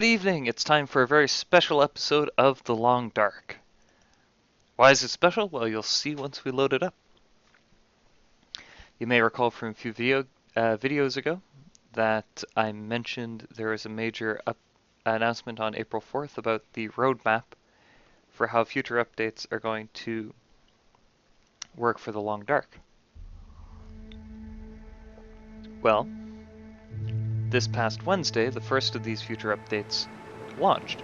Good evening, it's time for a very special episode of The Long Dark. Why is it special? Well, you'll see once we load it up. You may recall from a few videos ago that I mentioned there was a major announcement on April 4th about the roadmap for how future updates are going to work for The Long Dark. Well, this past Wednesday, the first of these future updates launched.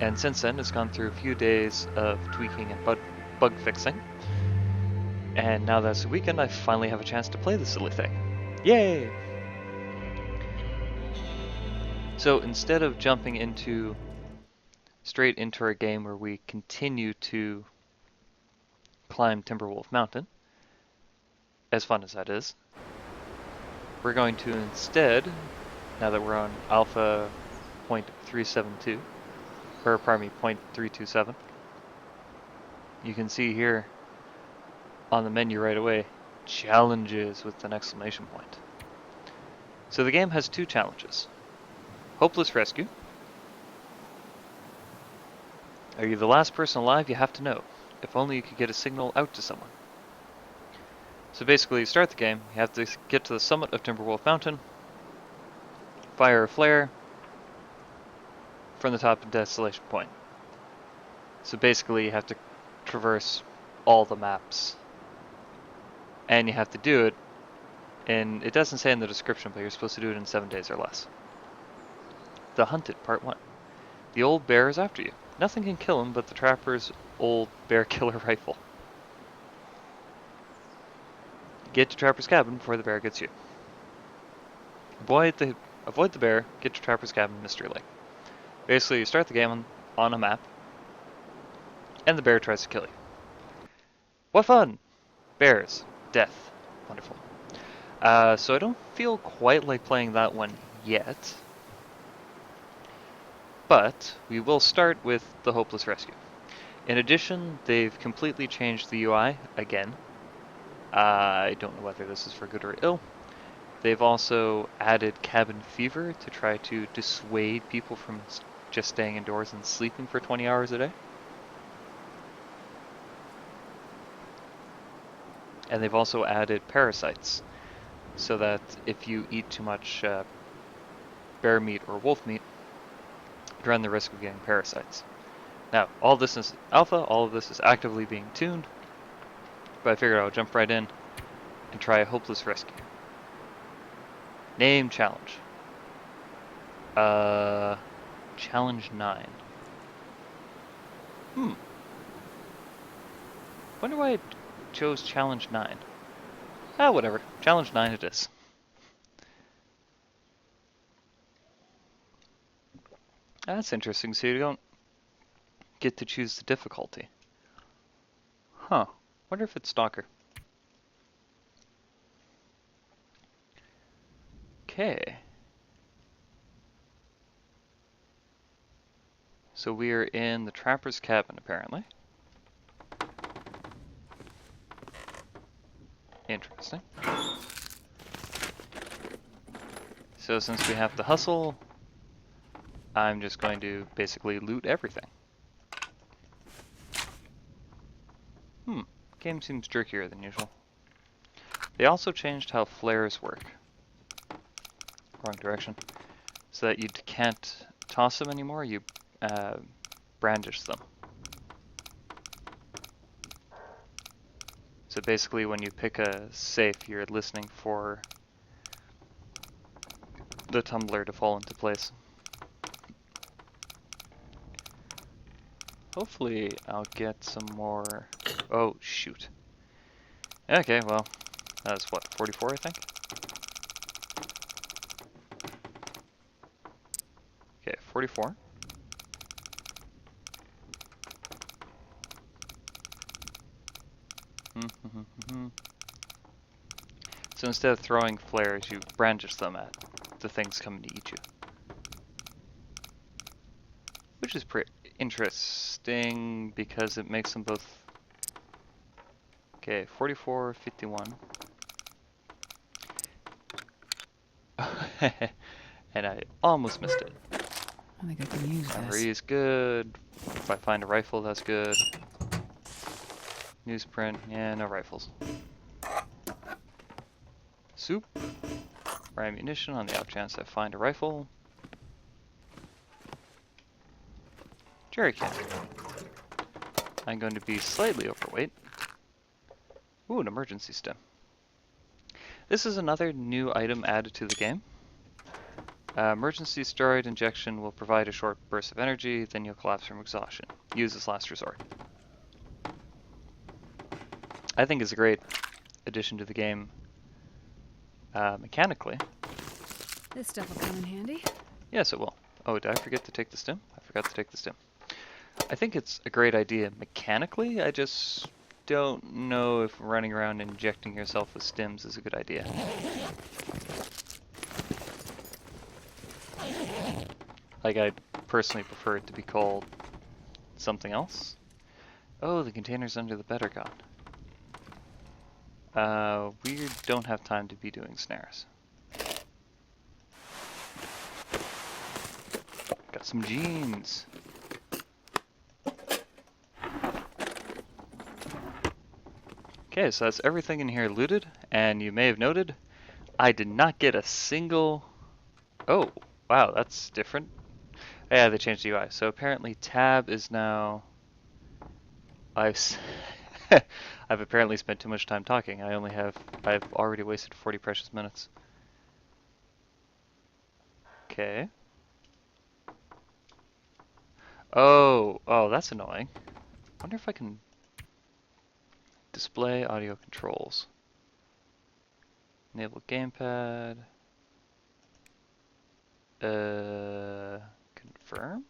And since then, it's gone through a few days of tweaking and bug fixing. And now that it's the weekend, I finally have a chance to play this silly thing. Yay! So instead of jumping straight into our game where we continue to climb Timberwolf Mountain, as fun as that is, we're going to instead, now that we're on alpha 0.372, or pardon me, 0.327, you can see here on the menu right away, challenges with an exclamation point. So the game has two challenges. Hopeless rescue. Are you the last person alive? You have to know. If only you could get a signal out to someone. So basically, you start the game, you have to get to the summit of Timberwolf Mountain, fire a flare from the top of Desolation Point. So basically, you have to traverse all the maps. And you have to do it, and it doesn't say in the description, but you're supposed to do it in 7 days or less. The Hunted, Part 1. The old bear is after you. Nothing can kill him but the trapper's old bear killer rifle. Get to Trapper's cabin before the bear gets you. Avoid the bear, get to Trapper's cabin, Mystery Lake. Basically, you start the game on a map, and the bear tries to kill you. What fun! Bears. Death. Wonderful. So I don't feel quite like playing that one yet. But we will start with the Hopeless Rescue. In addition, they've completely changed the UI again. I don't know whether this is for good or ill. They've also added cabin fever to try to dissuade people from just staying indoors and sleeping for 20 hours a day. And they've also added parasites, so that if you eat too much bear meat or wolf meat, you run the risk of getting parasites. Now, all this is alpha, all of this is actively being tuned, but I figured I would jump right in and try a Hopeless Rescue. Name challenge. Challenge 9. Wonder why I chose challenge 9. Whatever. Challenge 9 it is. That's interesting, so you don't get to choose the difficulty. Huh. Wonder if it's Stalker. Okay. So we are in the Trapper's cabin, apparently. Interesting. So since we have to hustle, I'm just going to basically loot everything. Game seems jerkier than usual. They also changed how flares work. Wrong direction. So that you can't toss them anymore, you brandish them. So basically when you pick a safe, you're listening for the tumbler to fall into place. Hopefully I'll get some more... Oh, shoot. Okay, well, that's what, 44 I think? Okay, 44. So instead of throwing flares, you brandish them at the things coming to eat you. Which is pretty interesting because it makes them both... Okay, 44, 51. And I almost missed it. I think I can use MRE this. is good. If I find a rifle, that's good. Newsprint, yeah, no rifles. Soup, or ammunition on the off chance I find a rifle. Jerry can. I'm going to be slightly overweight. Ooh, an emergency stem. This is another new item added to the game. Emergency steroid injection will provide a short burst of energy, then you'll collapse from exhaustion. Use as last resort. I think it's a great addition to the game mechanically. This stuff will come in handy. Yes, it will. Oh, did I forget to take the stim? I forgot to take the stim. I think it's a great idea mechanically. I just don't know if running around injecting yourself with stims is a good idea. Like, I personally prefer it to be called something else. Oh, the container's under the better gun. We don't have time to be doing snares. Got some jeans. Okay, so that's everything in here looted, and you may have noted, I did not get a single... Oh, wow, that's different. Yeah, they changed the UI. So apparently tab is now... I've apparently spent too much time talking. I've already wasted 40 precious minutes. Okay. Oh, that's annoying. Wonder if I can display audio controls. Enable gamepad. Confirm?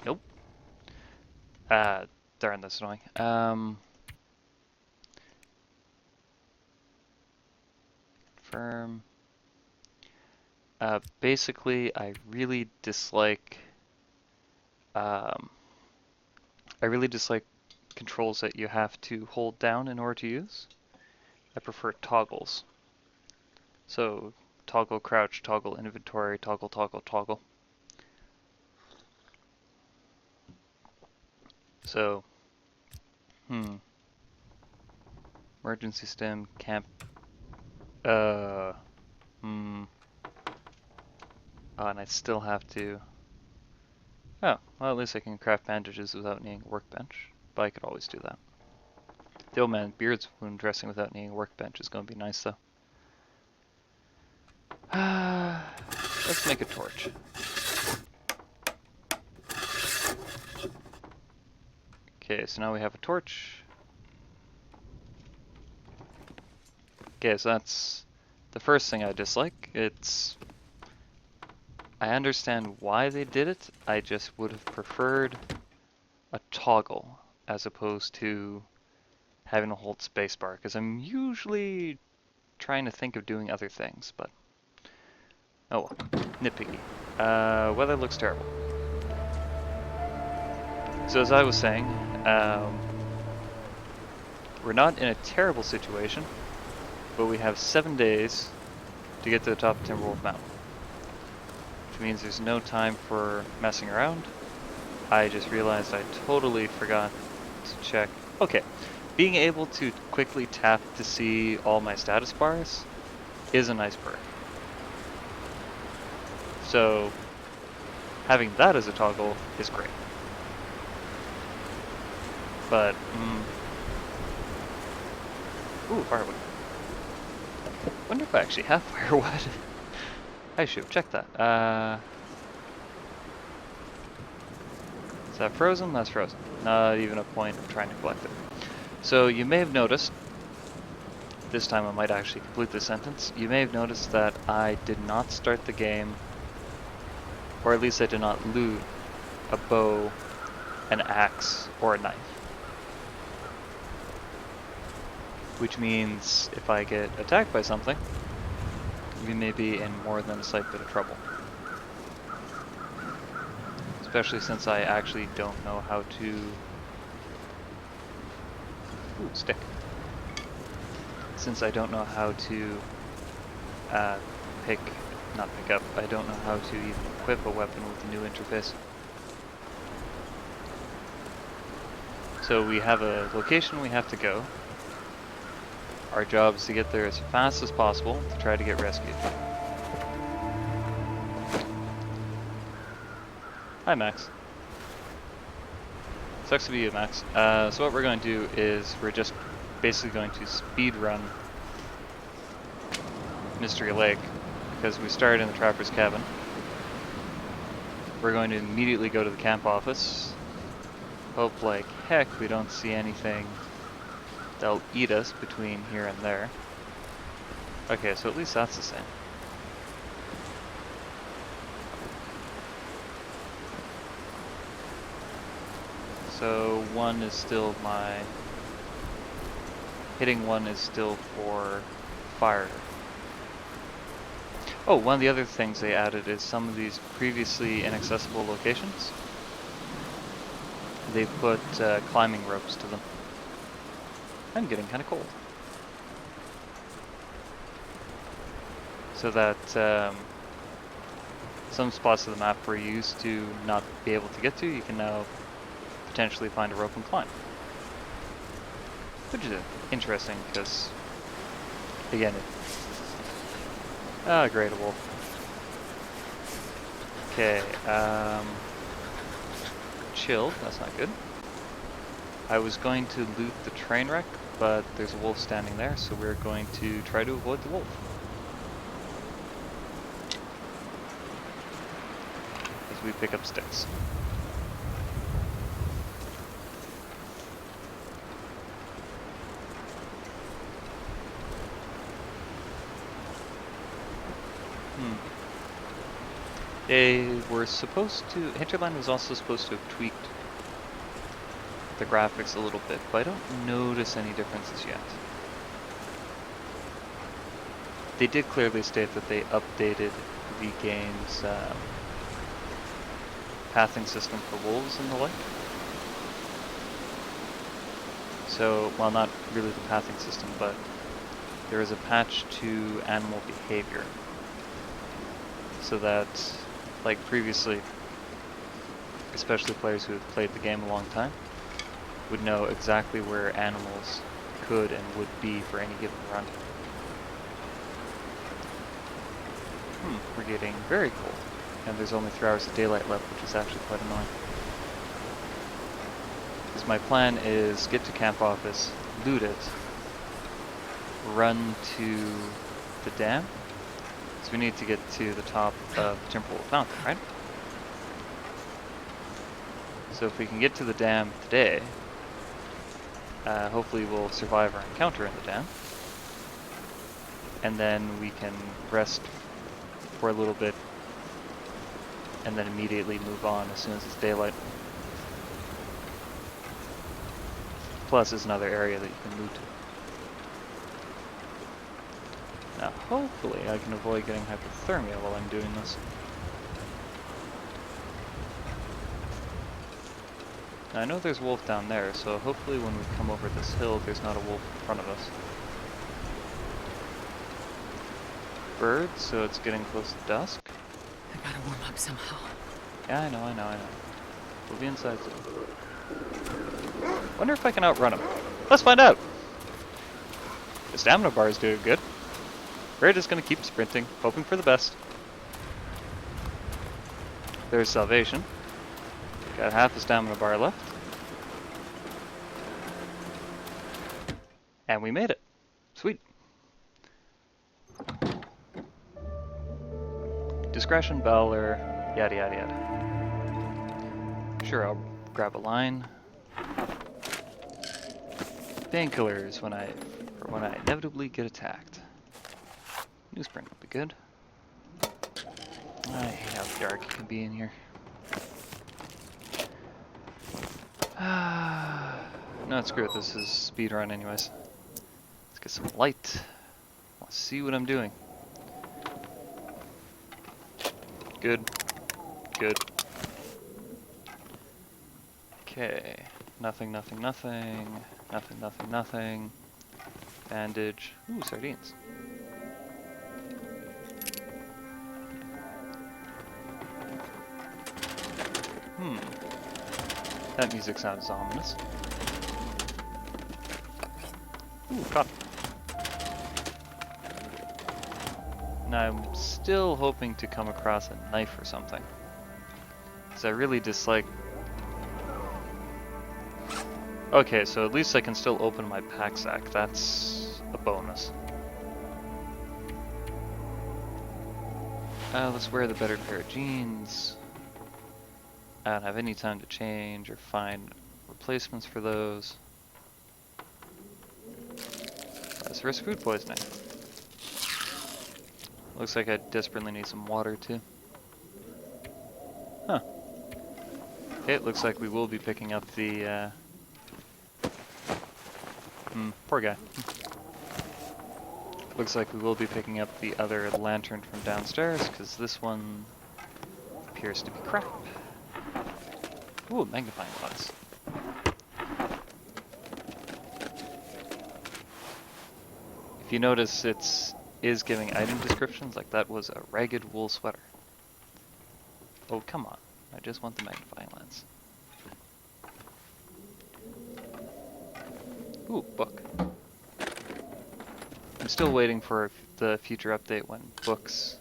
Nope. Darn, that's annoying. Confirm. Basically, I really dislike controls that you have to hold down in order to use. I prefer toggles. So toggle crouch, toggle inventory, toggle, toggle, toggle. So, emergency stem, camp, oh, and I still have to, oh, well at least I can craft bandages without needing a workbench, but I could always do that. The old man beard's wound dressing without needing a workbench is going to be nice though. Let's make a torch. Okay, so now we have a torch. Okay, so that's the first thing I dislike. I understand why they did it, I just would have preferred a toggle as opposed to having to hold spacebar, because I'm usually trying to think of doing other things, but oh well, nitpicky. Weather looks terrible. So as I was saying, we're not in a terrible situation, but we have 7 days to get to the top of Timberwolf Mountain. Which means there's no time for messing around. I just realized I totally forgot to check. Okay, being able to quickly tap to see all my status bars is a nice perk. So having that as a toggle is great. But, ooh, firewood. Wonder if I actually have firewood. I should have checked that. Is that frozen? That's frozen. Not even a point of trying to collect it. So you may have noticed, this time I might actually complete this sentence, you may have noticed that I did not start the game, or at least I did not loot a bow, an axe, or a knife. Which means if I get attacked by something, we may be in more than a slight bit of trouble. Especially since I actually don't know how to... Ooh, stick. Since I don't know how to uh, not pick up, I don't know how to even equip a weapon with the new interface. So we have a location we have to go. Our job is to get there as fast as possible to try to get rescued. Hi, Max. Sucks to be you, Max. So what we're going to do is we're just basically going to speed run Mystery Lake because we started in the Trapper's Cabin. We're going to immediately go to the camp office. Hope like heck we don't see anything that'll eat us between here and there. Okay, so at least that's the same. So one is still hitting one is still for fire. Oh, one of the other things they added is some of these previously inaccessible locations. They put climbing ropes to them. I'm getting kind of cold. So that some spots of the map where you used to not be able to get to, you can now potentially find a rope and climb. Which is interesting because, again, great, a wolf. Okay, chilled, that's not good. I was going to loot the train wreck, but there's a wolf standing there, so we're going to try to avoid the wolf. As we pick up sticks. They were supposed to, Hinterland was also supposed to have tweaked the graphics a little bit, but I don't notice any differences yet. They did clearly state that they updated the game's pathing system for wolves and the like. So, well, not really the pathing system, but there is a patch to animal behavior. So that, like previously, especially players who have played the game a long time, would know exactly where animals could and would be for any given run. We're getting very cold, and there's only 3 hours of daylight left, which is actually quite annoying. Because my plan is get to camp office, loot it, run to the dam. So we need to get to the top of Timberwolf Mountain, right? So if we can get to the dam today, hopefully we'll survive our encounter in the dam. And then we can rest for a little bit and then immediately move on as soon as it's daylight. Plus there's another area that you can loot. Now hopefully I can avoid getting hypothermia while I'm doing this. Now, I know there's a wolf down there, so hopefully when we come over this hill there's not a wolf in front of us. Birds, so it's getting close to dusk. I gotta warm up somehow. Yeah, I know. We'll be inside soon. Wonder if I can outrun him. Let's find out! The stamina bar is doing good. We're just gonna keep sprinting, hoping for the best. There's salvation. Got half a stamina bar left. And we made it. Sweet. Discretion, valor, yada yada yada. Sure, I'll grab a line. Painkillers when I inevitably get attacked. Newsprint would be good. I hate how dark it can be in here. No, screw it. This is speedrun anyways. Let's get some light. Let's see what I'm doing. Good. Good. Okay. Nothing. Bandage. Ooh, sardines. That music sounds ominous. Ooh, coffee. Now I'm still hoping to come across a knife or something. Because I really dislike... Okay, so at least I can still open my pack sack. That's a bonus. Let's wear the better pair of jeans. I don't have any time to change or find replacements for those. Let's risk food poisoning. Looks like I desperately need some water too. Huh. Okay, it looks like we will be picking up the, poor guy. Looks like we will be picking up the other lantern from downstairs, because this one appears to be crap. Ooh, magnifying glass. If you notice, it is giving item descriptions, like that was a ragged wool sweater. Oh, come on. I just want the magnifying lens. Ooh, book. I'm still waiting for the future update when books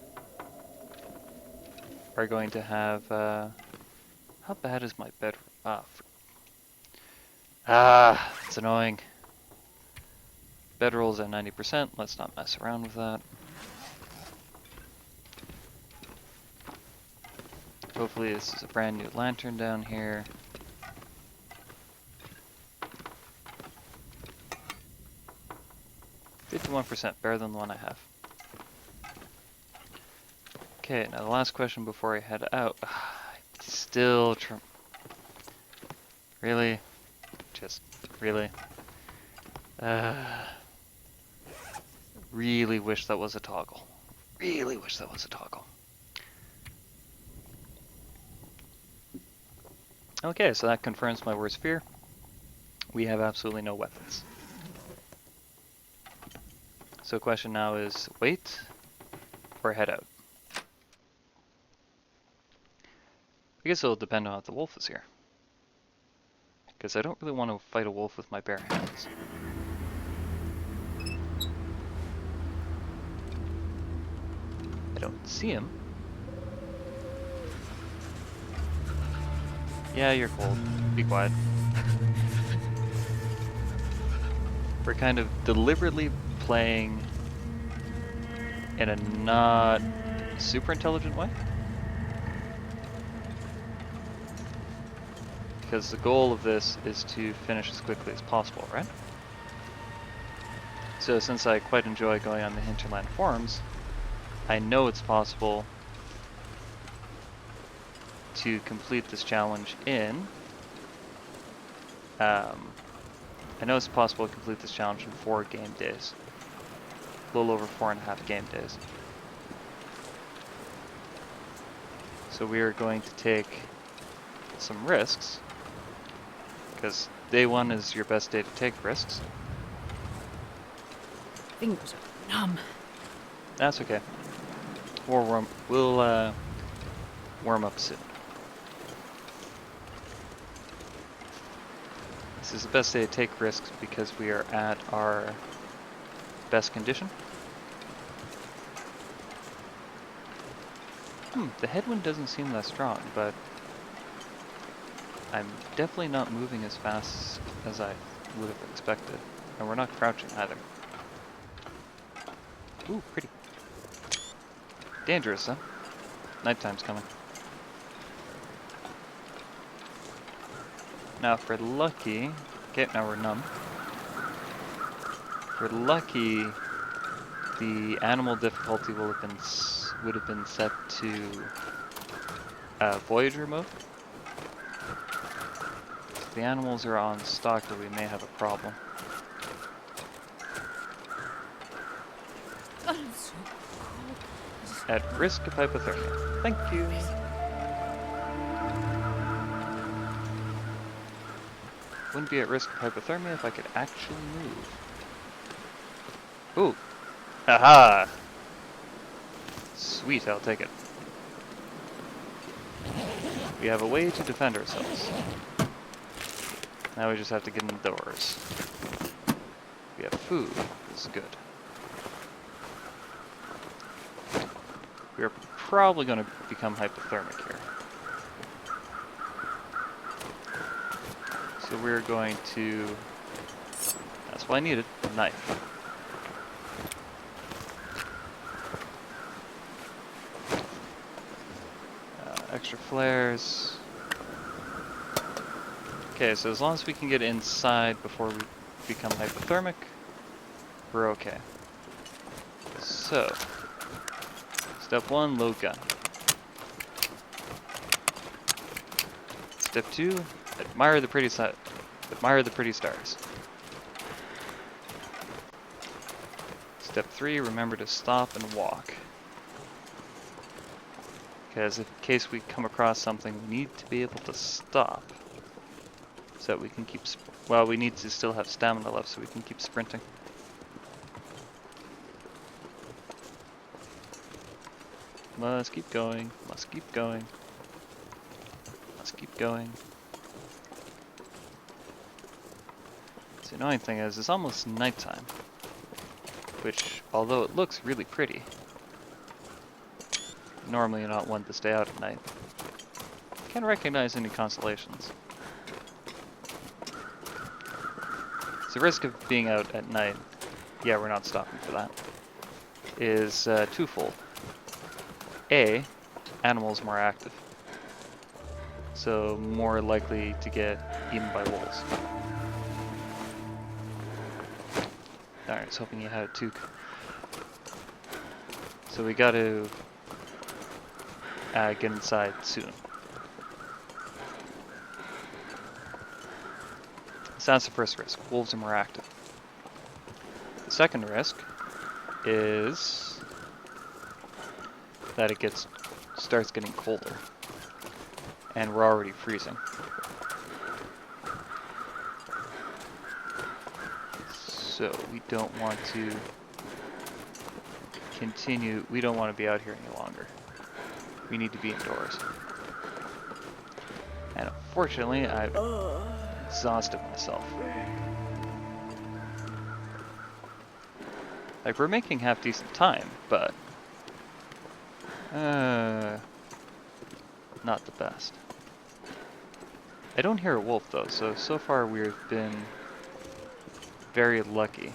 are going to have, how bad is my bedroom? It's annoying. Bedroll's at 90%, let's not mess around with that. Hopefully this is a brand new lantern down here. %, better than the one I have. Okay, now the last question before I head out. Still really? Just really? Really wish that was a toggle. Really wish that was a toggle. Okay, so that confirms my worst fear. We have absolutely no weapons. So question now is, wait or head out? I guess it'll depend on if the wolf is here. Because I don't really want to fight a wolf with my bare hands. I don't see him. Yeah, you're cold. Be quiet. We're kind of deliberately playing in a not super intelligent way. Because the goal of this is to finish as quickly as possible, right? So since I quite enjoy going on the Hinterland forums, I know it's possible to complete this challenge in... I know it's possible to complete this challenge in 4 game days. A little over 4.5 game days. So we are going to take some risks, because day 1 is your best day to take risks. Fingers are numb. That's okay. We'll warm up soon. This is the best day to take risks because we are at our best condition. The headwind doesn't seem that strong, but I'm definitely not moving as fast as I would have expected. And we're not crouching either. Ooh, pretty. Dangerous, huh? Nighttime's coming. Now if we're lucky... Okay, now we're numb. If we're lucky, the animal difficulty would have been set to Voyager mode. If the animals are on Stalker, we may have a problem. God, I'm so cold. At risk of hypothermia. Thank you. Wouldn't be at risk of hypothermia if I could actually move. Ooh. Haha! Sweet, I'll take it. We have a way to defend ourselves. Now we just have to get indoors. We have food. This is good. We are probably going to become hypothermic here. So we're going to... That's what I needed, a knife. Extra flares. Okay, so as long as we can get inside before we become hypothermic, we're okay. So, step 1, load gun. Step 2, admire the pretty stars. Step 3, remember to stop and walk. Because in case we come across something, we need to be able to stop. So that we can keep, well, we need to still have stamina left so we can keep sprinting. Must keep going, must keep going, must keep going. The annoying thing is, it's almost nighttime. Which, although it looks really pretty, normally you're not one to stay out at night. Can't recognize any constellations. So the risk of being out at night, yeah, we're not stopping for that, is twofold. A, animals more active, so more likely to get eaten by wolves. Alright, I was hoping you had a toque. So we gotta get inside soon. So that's the first risk. Wolves are more active. The second risk is that it starts getting colder. And we're already freezing. So we don't want to continue, we don't want to be out here any longer. We need to be indoors. And unfortunately, I've exhausted myself. Like, we're making half decent time, but not the best. I don't hear a wolf though, so far we've been very lucky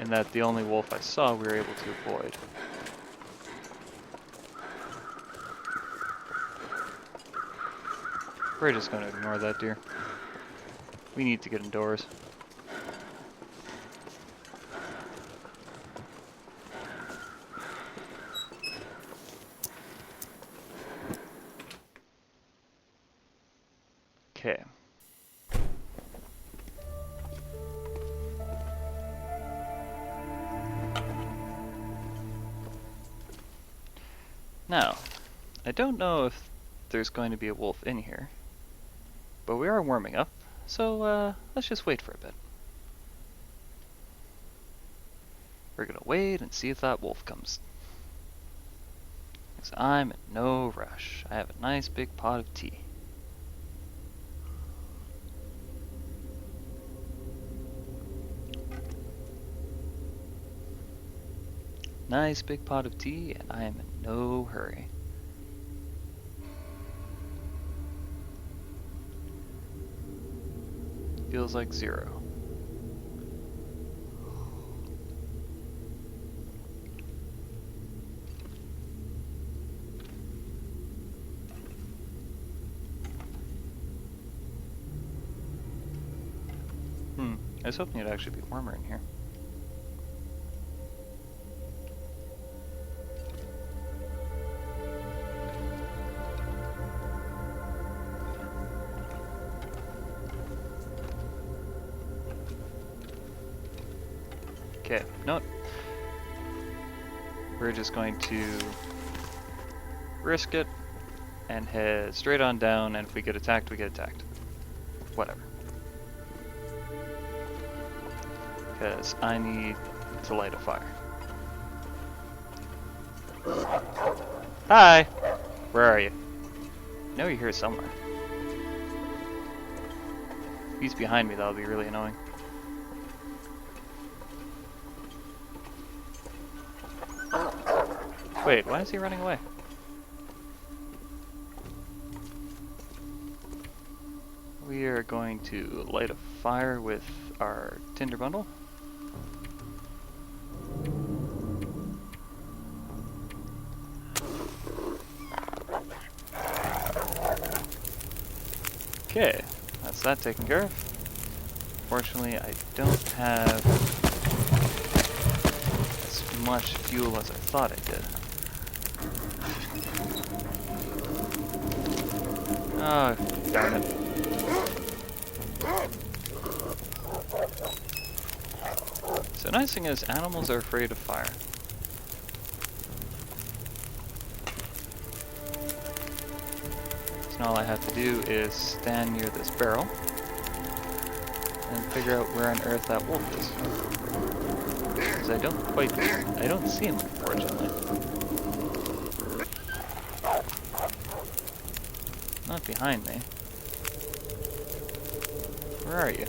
in that the only wolf I saw we were able to avoid. We're just going to ignore that deer. We need to get indoors. Okay. Now, I don't know if there's going to be a wolf in here, but we are warming up, so let's just wait for a bit. We're gonna wait and see if that wolf comes. Because I'm in no rush. I have a nice big pot of tea. Nice big pot of tea, and I am in no hurry. Feels like 0. I was hoping it'd actually be warmer in here. Okay, no. We're just going to risk it and head straight on down, and if we get attacked, we get attacked. Whatever. Because I need to light a fire. Hi! Where are you? I know you're here somewhere. he's behind me, that'll be really annoying. Wait, why is he running away? We are going to light a fire with our tinder bundle. Okay, that's that taken care of. Fortunately, I don't have as much fuel as I thought I did. Oh, darn it. So the nice thing is, animals are afraid of fire. So now all I have to do is stand near this barrel and figure out where on earth that wolf is. Because I don't see him, unfortunately. Not behind me. Where are you?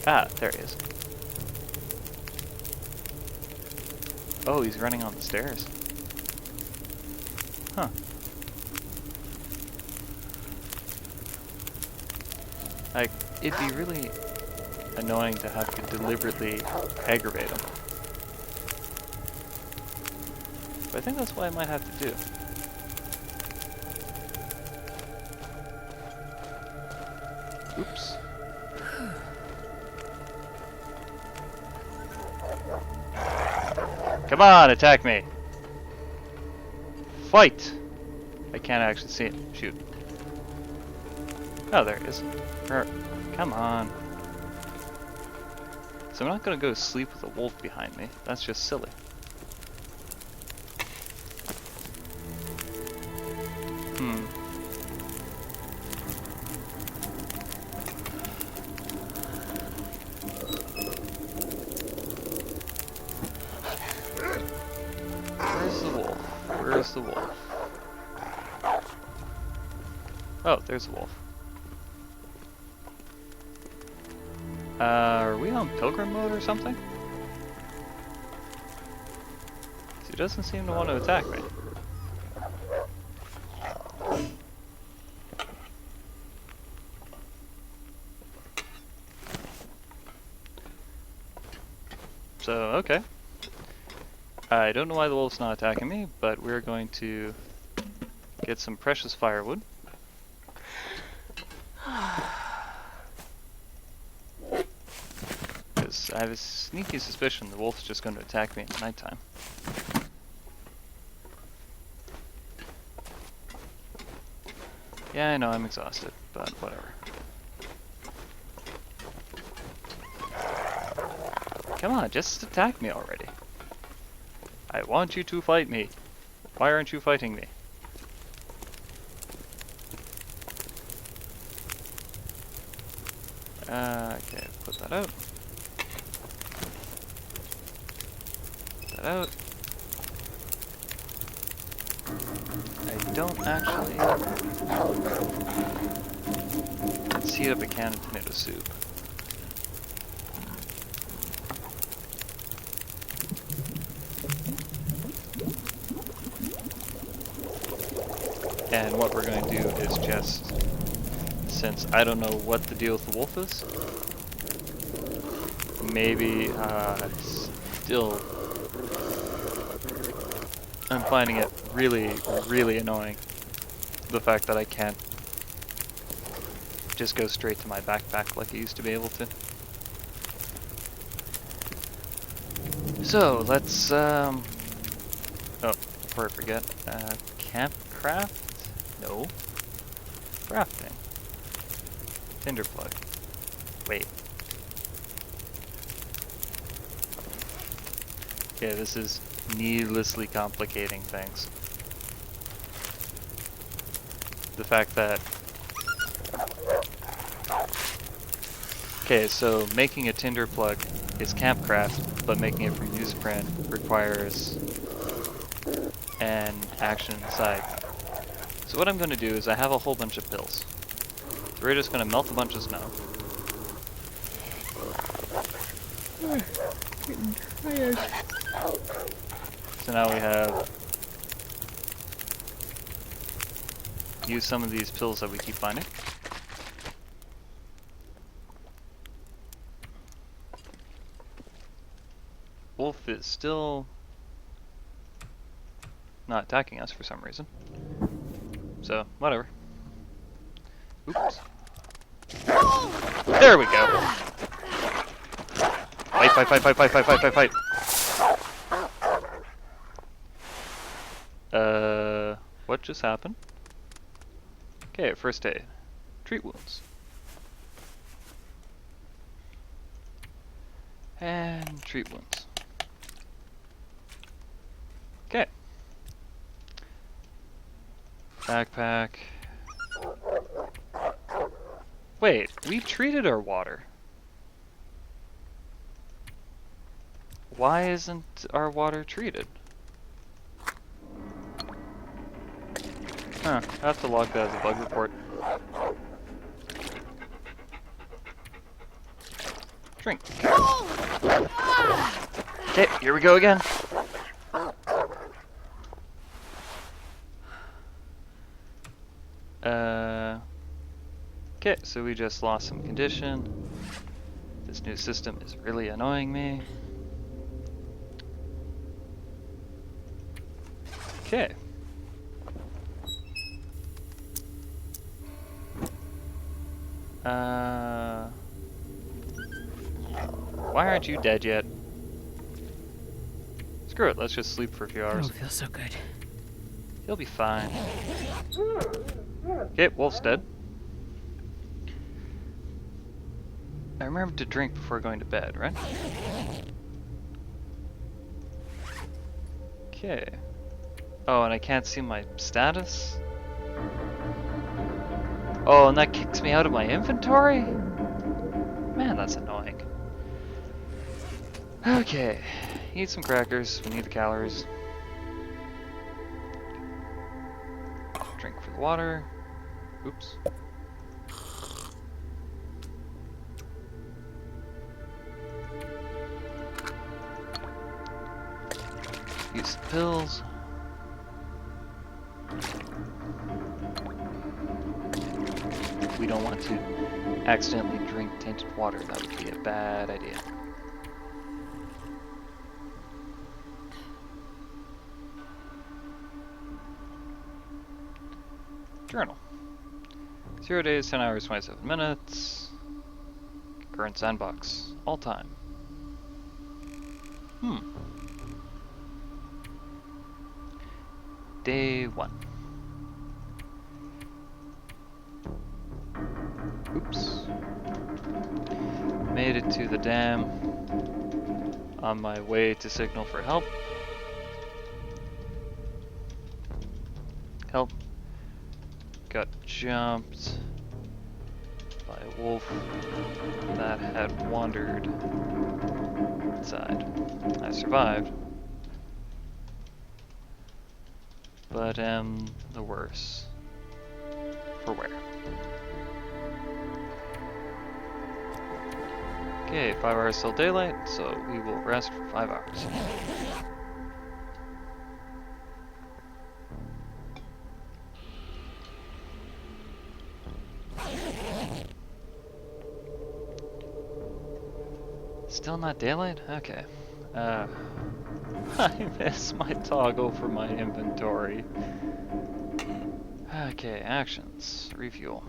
Ah, there he is. Oh, he's running on the stairs. Huh. Like, it'd be really annoying to have to deliberately aggravate him. But I think that's what I might have to do. Oops. Come on, attack me! Fight! I can't actually see him. Shoot. Oh, there he is. Come on. So I'm not gonna go sleep with a wolf behind me. That's just silly. Where's the wolf? Where's the wolf? Oh, there's a wolf. Are we on pilgrim mode or something? He doesn't seem to want to attack me. So, okay. I don't know why the wolf's not attacking me, but we're going to get some precious firewood. Because I have a sneaky suspicion the wolf's just going to attack me at nighttime. Yeah, I know I'm exhausted, but whatever. Come on, just attack me already. I want you to fight me. Why aren't you fighting me? Okay, put that out. Put that out. I don't actually... Let's heat up a can of tomato soup. And what we're going to do is just, since I don't know what the deal with the wolf is, maybe still, I'm finding it really, really annoying, the fact that I can't just go straight to my backpack like I used to be able to. So, let's, oh, before I forget, campcraft? No. Crafting. Tinder plug. Wait. Yeah, this is needlessly complicating things. The fact that... Okay, so making a tinder plug is campcraft, but making it from newsprint requires an action inside. So what I'm going to do is I have a whole bunch of pills. We're just gonna melt a bunch of snow. Getting tired. So now we have used some of these pills that we keep finding. Wolf is still not attacking us for some reason. So, whatever. Oops. There we go! Fight, fight, fight, fight, fight, fight, fight, fight, fight! What just happened? Okay, first aid. Treat wounds. And treat wounds. Okay. Backpack. Wait, we treated our water. Why isn't our water treated? Huh, I have to log that as a bug report. Drink. Okay, here we go again. Okay, so we just lost some condition. This new system is really annoying me. Okay. Why aren't you dead yet? Screw it, let's just sleep for a few hours. Oh, feels so good. He'll be fine. Okay, Wolf's dead. I remember to drink before going to bed, right? Okay. Oh, and I can't see my status? Oh, and that kicks me out of my inventory? Man, that's annoying. Okay. Eat some crackers. We need the calories. Drink for the water. Oops. Use the pills. We don't want to accidentally drink tainted water. That would be a bad idea. Journal. 0 days, 10 hours, 27 minutes. Current sandbox. All time. Day 1. Oops. Made it to the dam. On my way to signal for help. Help. Got jumped by a wolf that had wandered inside. I survived, but am the worse for wear. Okay, 5 hours till daylight, so we will rest for 5 hours. Still not daylight? Okay. I miss my toggle for my inventory. Okay, actions. Refuel.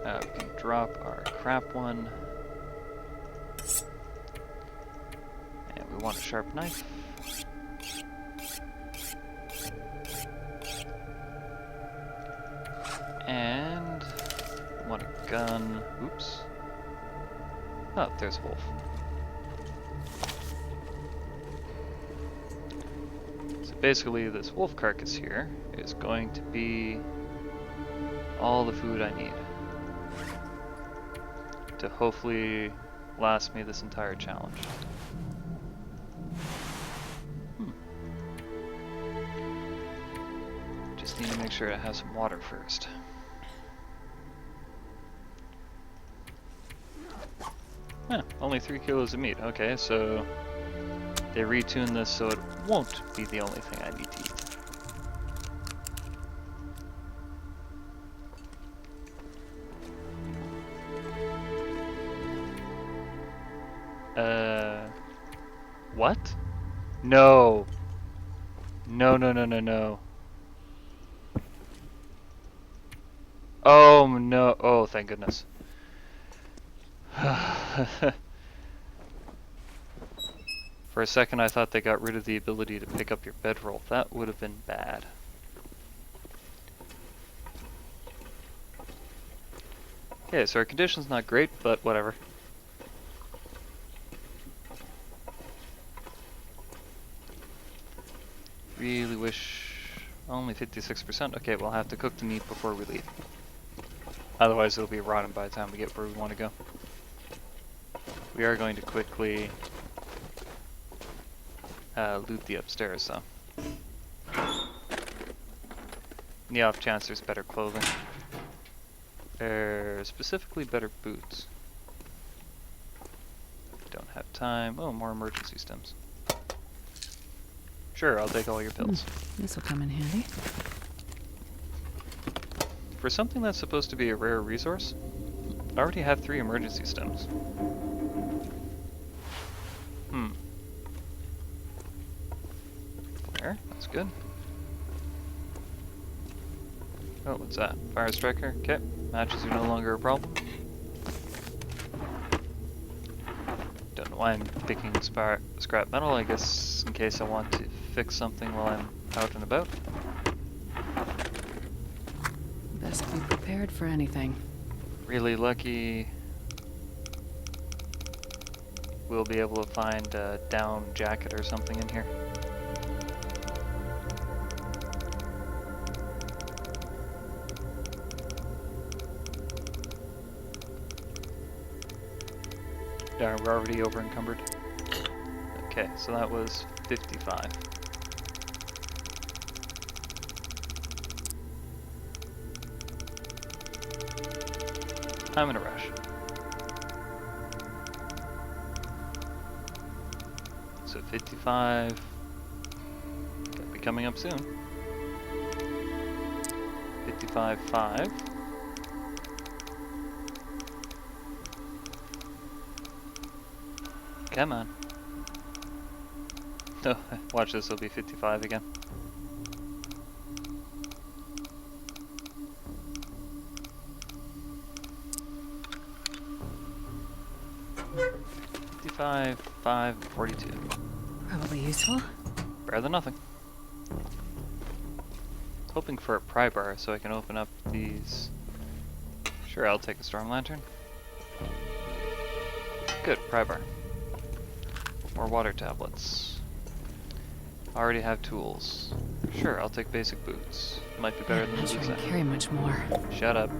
We can drop our crap one. And we want a sharp knife. And want a gun. Oops. Oh, there's a wolf. So basically this wolf carcass here is going to be all the food I need to hopefully last me this entire challenge. Just need to make sure I have some water first. Huh, only 3 kilos of meat. Okay, so they retuned this so it won't be the only thing I need to eat. What? No. No, no, no, no, no. Oh, no. Oh, thank goodness. For a second, I thought they got rid of the ability to pick up your bedroll. That would have been bad. Okay, so our condition's not great, but whatever. Really wish... Only 56%. Okay, we'll have to cook the meat before we leave. Otherwise it'll be rotten by the time we get where we want to go. We are going to quickly loot the upstairs though. In the off chance there's better clothing. Specifically better boots. Don't have time. Oh, more emergency stems. Sure, I'll take all your pills. This'll come in handy. For something that's supposed to be a rare resource, I already have 3 emergency stems. There, that's good. Oh, what's that? Fire striker? Okay, matches are no longer a problem. Don't know why I'm picking scrap metal, I guess in case I want to fix something while I'm out and about. Best be prepared for anything. Really lucky we'll be able to find a down jacket or something in here. Yeah, we're already over encumbered. Okay, so that was 55. I'm in a rush. So 55. That'll be coming up soon. 55.5. Come on. No, watch this, it'll be 55 again. $55, 5, 42. Probably useful. Better than nothing. Hoping for a pry bar so I can open up these. Sure, I'll take a storm lantern. Good, pry bar. More water tablets. Already have tools. Sure, I'll take basic boots. Might be better than the I'm not sure boots I I can carry much more. Shut up.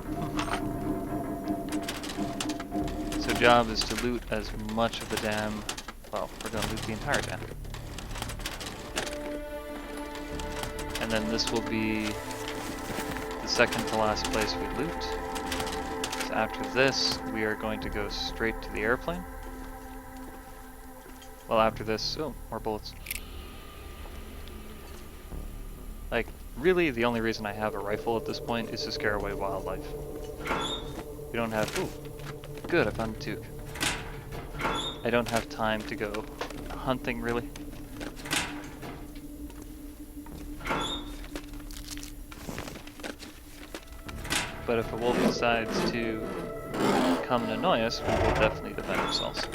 So job is to loot as much of the dam. Well, we're gonna loot the entire dam. And then this will be the second to last place we loot. So after this, we are going to go straight to the airplane. Well, after this, oh, more bullets. Like, really, the only reason I have a rifle at this point is to scare away wildlife. We don't have, ooh, good, I found a toque. I don't have time to go hunting, really. But if a wolf decides to come and annoy us, we will definitely defend ourselves.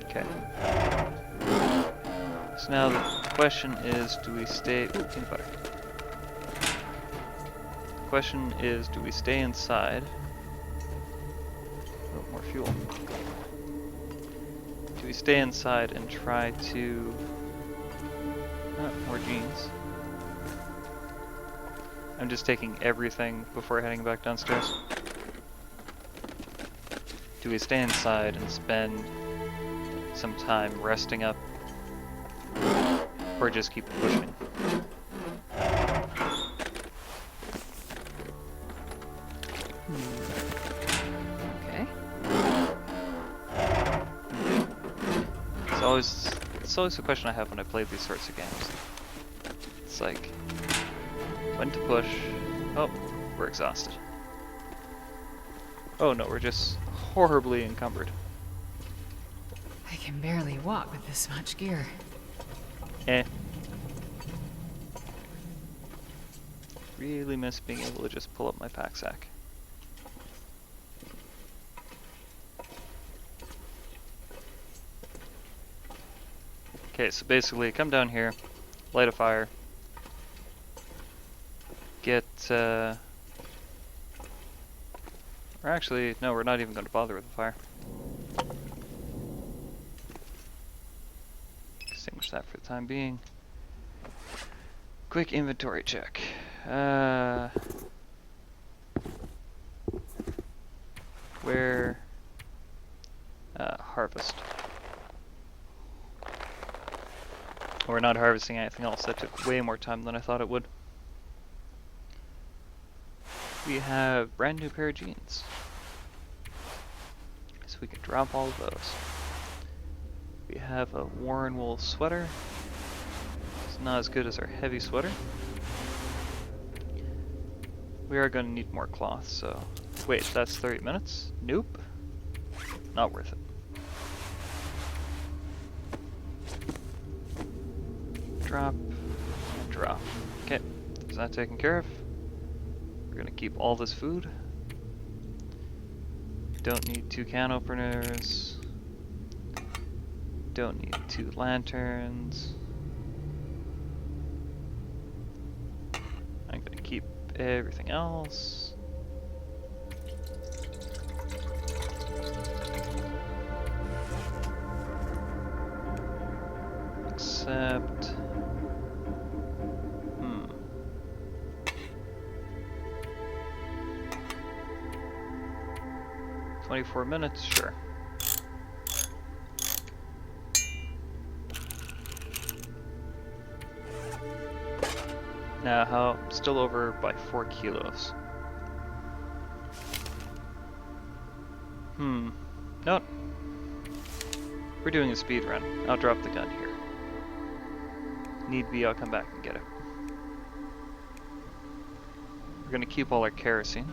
Okay. So now the question is, do we stay... Ooh, peanut butter. The question is, do we stay inside? Oh, more fuel. Do we stay inside and try to... Oh, more jeans. I'm just taking everything before heading back downstairs. Do we stay inside and spend some time resting up or just keep pushing. Okay. It's always a question I have when I play these sorts of games. It's like, when to push. Oh, we're exhausted. Oh no, we're just horribly encumbered. I can barely walk with this much gear. Eh. Really miss being able to just pull up my pack sack. Okay, so basically come down here, light a fire, get, or actually, no, we're not even going to bother with the fire. Extinguish that for the time being. Quick inventory check. Where, harvest. We're not harvesting anything else. That took way more time than I thought it would. We have brand new pair of jeans. So we can drop all of those. We have a Warren wool sweater. It's not as good as our heavy sweater. We are going to need more cloth, so... Wait, that's 30 minutes? Nope. Not worth it. Drop, and drop. Okay, is that taken care of? We're gonna keep all this food. Don't need 2 can openers. Don't need 2 lanterns. I'm gonna keep everything else. Except... 24 minutes, sure. Now, how? Still over by 4 kilos. Nope. We're doing a speed run. I'll drop the gun here. Need be, I'll come back and get it. We're gonna keep all our kerosene.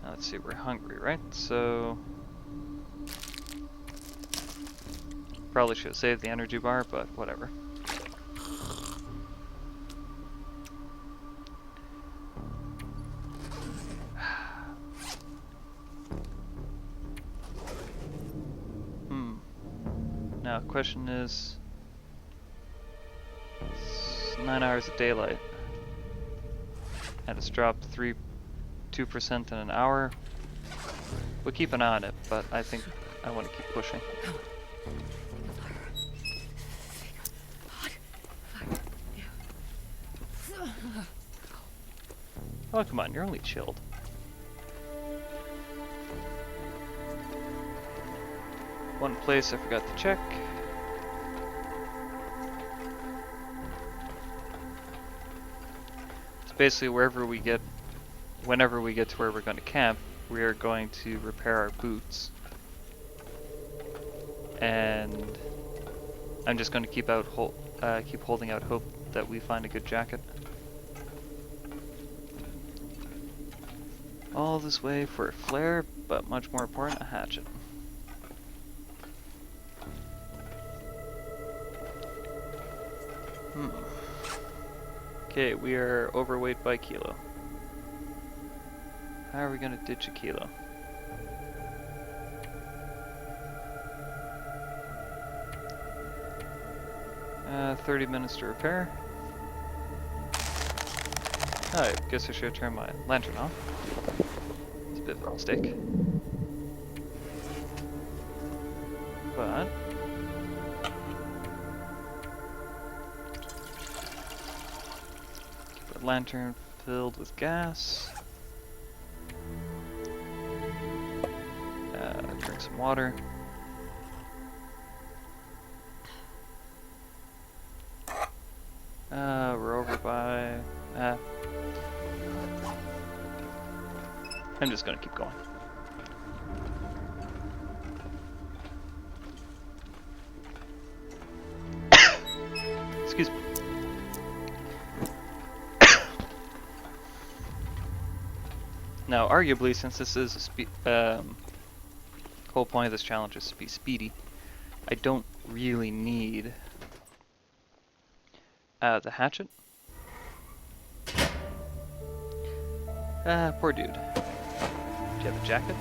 Now, let's see, we're hungry, right? So... Probably should have saved the energy bar, but whatever. Now, question is... It's 9 hours of daylight. And it's dropped 2% in an hour. We'll keep an eye on it, but I think I want to keep pushing. Oh, come on, you're only chilled. One place I forgot to check. It's basically whenever we get to where we're going to camp, we are going to repair our boots. And I'm just going to keep holding out hope that we find a good jacket. All this way for a flare, but much more important, a hatchet. Okay, we are overweight by kilo. How are we gonna ditch a kilo? 30 minutes to repair. Oh, I guess I should turn my lantern off. It's a bit of a mistake. But... keep the lantern filled with gas. Drink some water. We're over by... I'm just gonna keep going. Excuse me. Now, arguably, since this is a whole point of this challenge is to be speedy, I don't really need the hatchet. Poor dude. Do you have a jacket?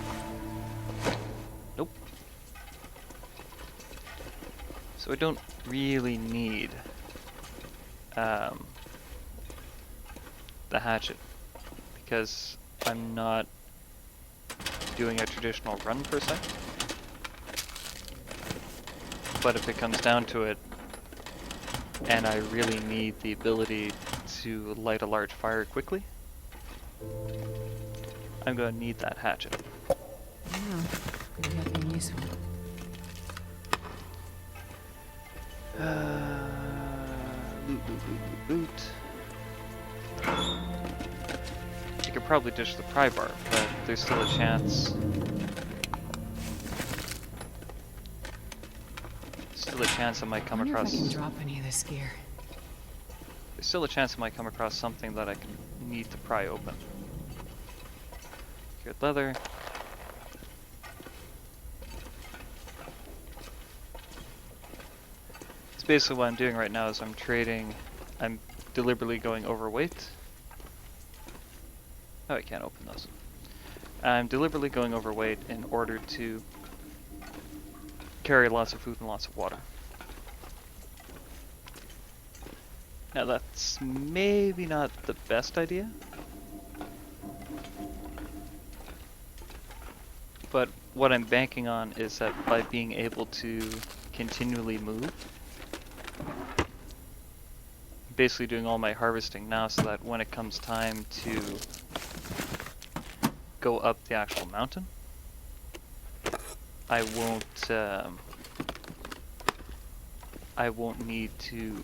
Nope. So I don't really need the hatchet because I'm not doing a traditional run per se. But if it comes down to it, and I really need the ability to light a large fire quickly, I'm going to need that hatchet. Oh, maybe nothing useful. Loot, loot, loot, loot, loot. You could probably dish the pry bar, but there's still a chance. Still a chance I might come across. If I can drop any of this gear. There's still a chance I might come across something that I can need to pry open. Good leather. It's basically what I'm doing right now is I'm deliberately going overweight. Oh, I can't open those. I'm deliberately going overweight in order to carry lots of food and lots of water. Now that's maybe not the best idea, but what I'm banking on is that by being able to continually move, basically doing all my harvesting now so that when it comes time to go up the actual mountain, I won't need to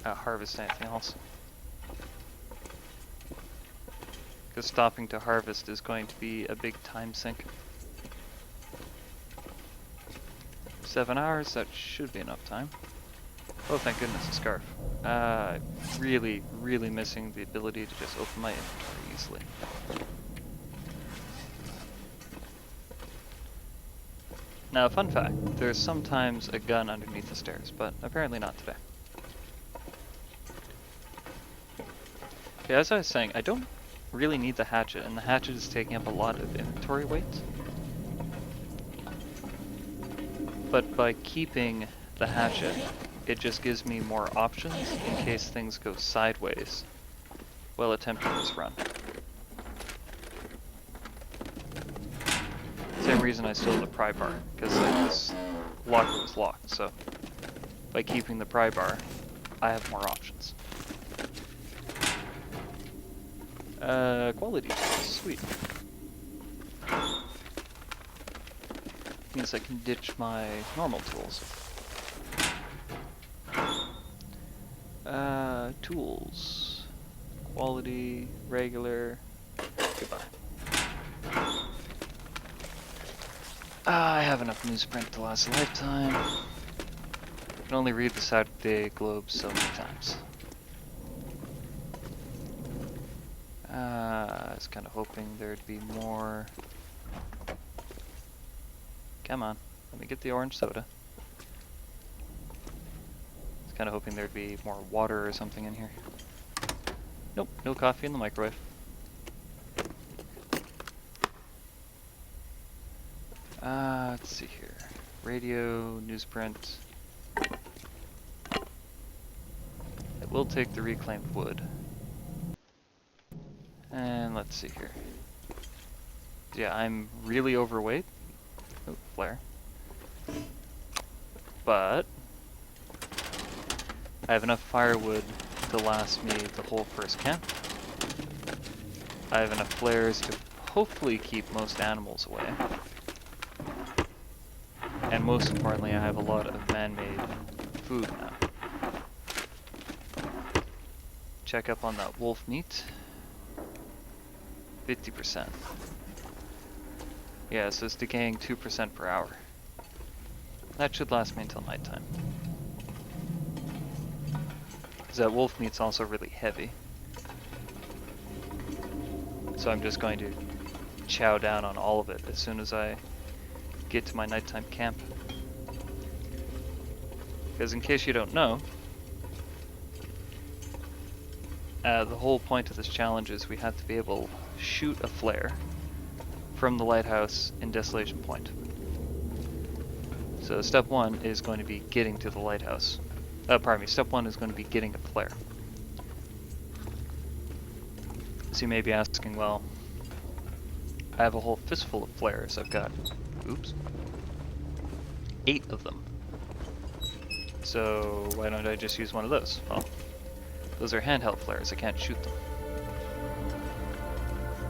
harvest anything else. Because stopping to harvest is going to be a big time sink. 7 hours, that should be enough time. Oh, thank goodness, a scarf. Really, really missing the ability to just open my inventory easily. Now, fun fact, there's sometimes a gun underneath the stairs, but apparently not today. Okay, as I was saying, I don't really need the hatchet, and the hatchet is taking up a lot of inventory weight. But by keeping the hatchet, it just gives me more options in case things go sideways while attempting this run. Same reason I still have the pry bar, because like this locker was locked, so by keeping the pry bar, I have more options. Quality tools, sweet. Means I can ditch my normal tools. Tools. Quality, regular, goodbye. I have enough newsprint to last a lifetime. I can only read the Saturday Globe so many times. I was kind of hoping there'd be more. Come on, let me get the orange soda. I was kind of hoping there'd be more water or something in here. Nope, no coffee in the microwave. Let's see here. Radio, newsprint. It will take the reclaimed wood. And let's see here. Yeah, I'm really overweight. Oh, flare. But I have enough firewood to last me the whole first camp. I have enough flares to hopefully keep most animals away. And most importantly, I have a lot of man-made food now. check up on that wolf meat. 50%. Yeah, so it's decaying 2% per hour. That should last me until nighttime. Because that wolf meat's also really heavy. So I'm just going to chow down on all of it as soon as I get to my nighttime camp. Because in case you don't know, the whole point of this challenge is we have to be able to shoot a flare from the lighthouse in Desolation Point. So step 1 is going to be getting to the lighthouse. Pardon me, step 1 is going to be getting a flare. So you may be asking, well, I have a whole fistful of flares. I've got, oops, 8 of them. So why don't I just use one of those? Well, those are handheld flares, I can't shoot them.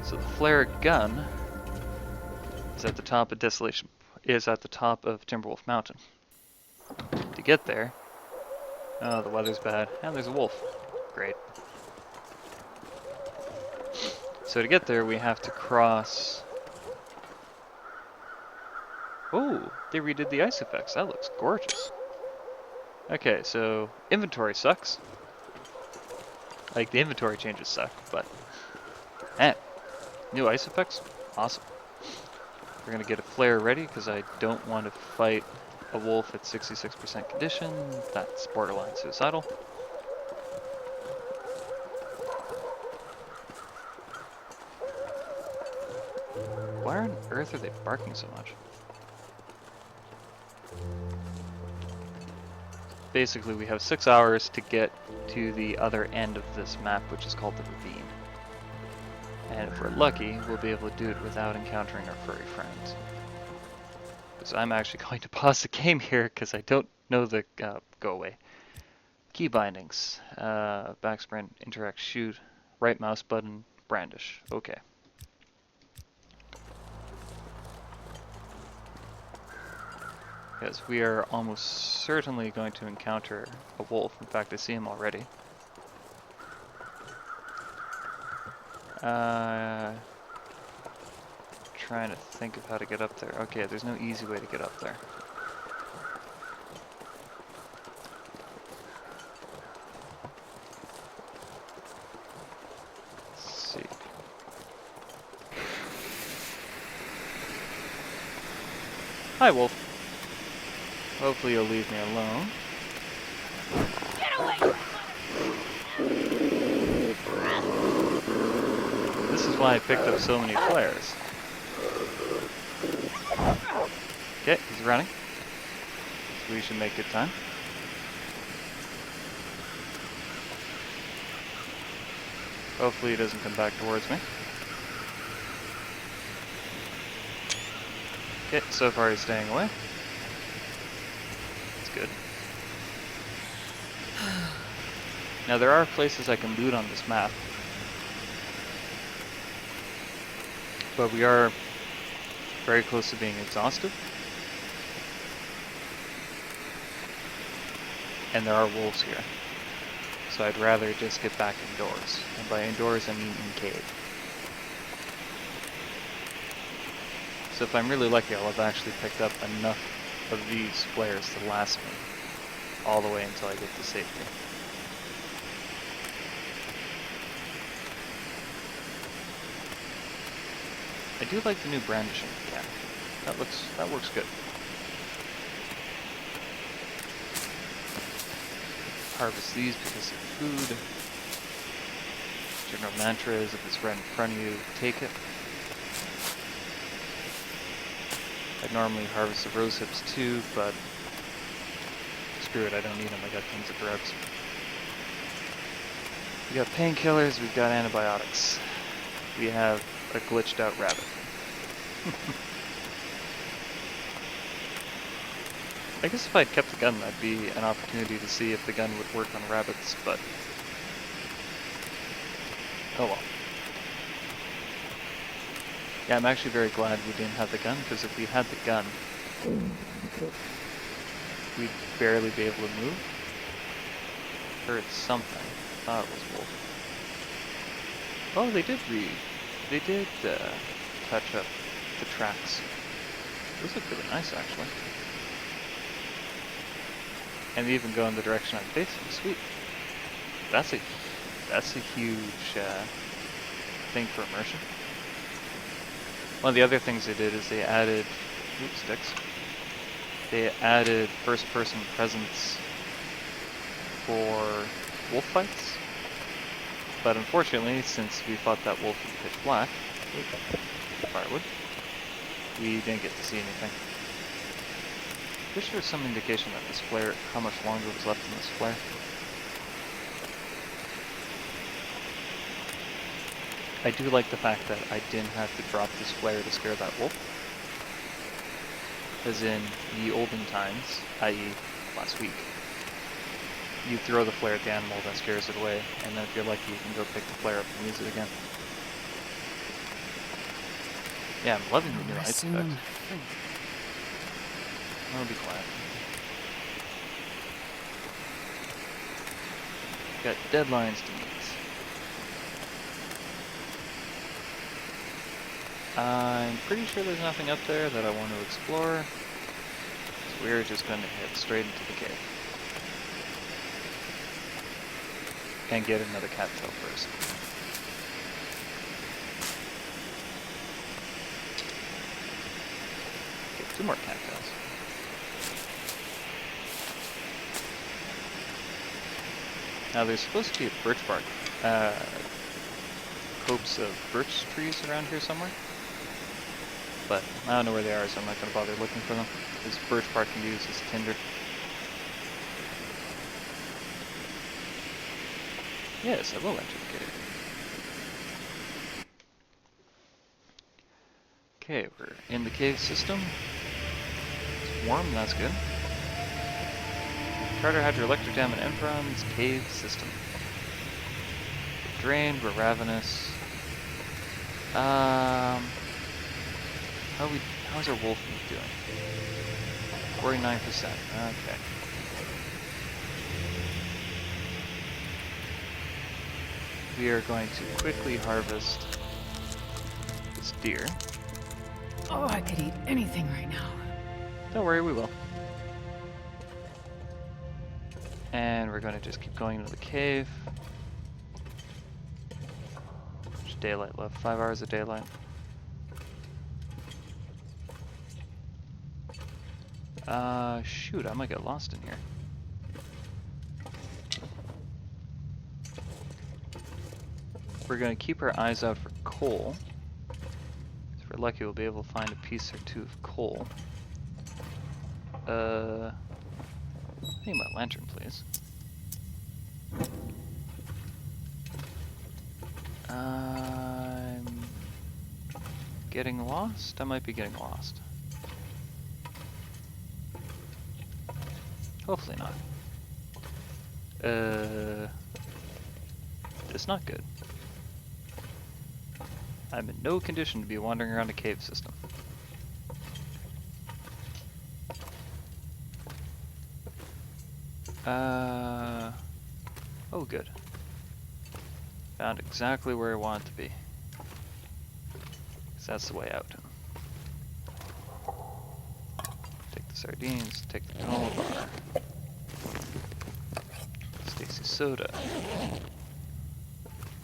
So the flare gun is at the top of Timberwolf Mountain. To get there, oh, the weather's bad, and there's a wolf. Great. So to get there, we have to cross. Oh, they redid the ice effects. That looks gorgeous. Okay, so inventory sucks. Like, the inventory changes suck, but new ice effects? Awesome. We're gonna get a flare ready because I don't want to fight a wolf at 66% condition. That's borderline suicidal. Why on earth are they barking so much? Basically, we have 6 hours to get to the other end of this map, which is called the ravine. And if we're lucky, we'll be able to do it without encountering our furry friends. Because I'm actually going to pause the game here because I don't know the go away. Key bindings. Back sprint, interact, shoot, right mouse button, brandish. Okay. Because we are almost certainly going to encounter a wolf. In fact, I see him already. Trying to think of how to get up there. Okay, there's no easy way to get up there. Let's see. Hi, wolf. Hopefully you'll leave me alone. Get away! This is why I picked up so many flares. Okay, he's running. So we should make good time. Hopefully he doesn't come back towards me. Okay, so far he's staying away. That's good. Now there are places I can loot on this map. But we are very close to being exhausted. And there are wolves here. So I'd rather just get back indoors. And by indoors I mean in cave. So if I'm really lucky, I'll have actually picked up enough of these flares to last me all the way until I get to safety. I do like the new brandishing mechanic. That works good. Harvest these because of food. General mantra is if it's right in front of you, take it. I'd normally harvest the rose hips too, but screw it, I don't need them. I got tons of drugs. We got painkillers, we've got antibiotics. We have a glitched out rabbit. I guess if I'd kept the gun, that'd be an opportunity to see if the gun would work on rabbits, but oh well. Yeah, I'm actually very glad we didn't have the gun, because if we had the gun, we'd barely be able to move. Heard something. Thought it was wolf. Oh, they did touch up the tracks. Those look really nice, actually. And they even go in the direction I'm facing. Sweet. That's a huge thing for immersion. One of the other things they did is they added, oops, sticks. They added first-person presence for wolf fights. But unfortunately, since we fought that wolf in pitch black, firewood, we didn't get to see anything. Wish there was some indication that this flare, how much longer was left in this flare. I do like the fact that I didn't have to drop this flare to scare that wolf. As in the olden times, i.e. last week, you throw the flare at the animal, that scares it away, and then if you're lucky you can go pick the flare up and use it again. Yeah, I'm loving the new ice effect. I'll be quiet. Got deadlines to meet. I'm pretty sure there's nothing up there that I want to explore, so we're just going to head straight into the cave. And get another cattail first. Get 2 more cattails. Now there's supposed to be a birch bark, copse of birch trees around here somewhere. But I don't know where they are, so I'm not going to bother looking for them. This birch bark can be used as tinder. Yes, I will enter the cave. Okay, we're in the cave system. It's warm, that's good. Charter hydroelectric dam and Enron's cave system. We're drained, we're ravenous. How's our wolf meat doing? 49%. Okay. We are going to quickly harvest this deer. Oh, I could eat anything right now. Don't worry, we will. And we're going to just keep going into the cave. There's daylight left. 5 hours of daylight. Shoot, I might get lost in here. We're going to keep our eyes out for coal. If we're lucky, we'll be able to find a piece or 2 of coal. I need my lantern, please. I'm getting lost? I might be getting lost. Hopefully not. It's not good. I'm in no condition to be wandering around a cave system. Oh good. Found exactly where I want it to be. 'Cause that's the way out. Take the sardines, take the granola bar. Stacy soda.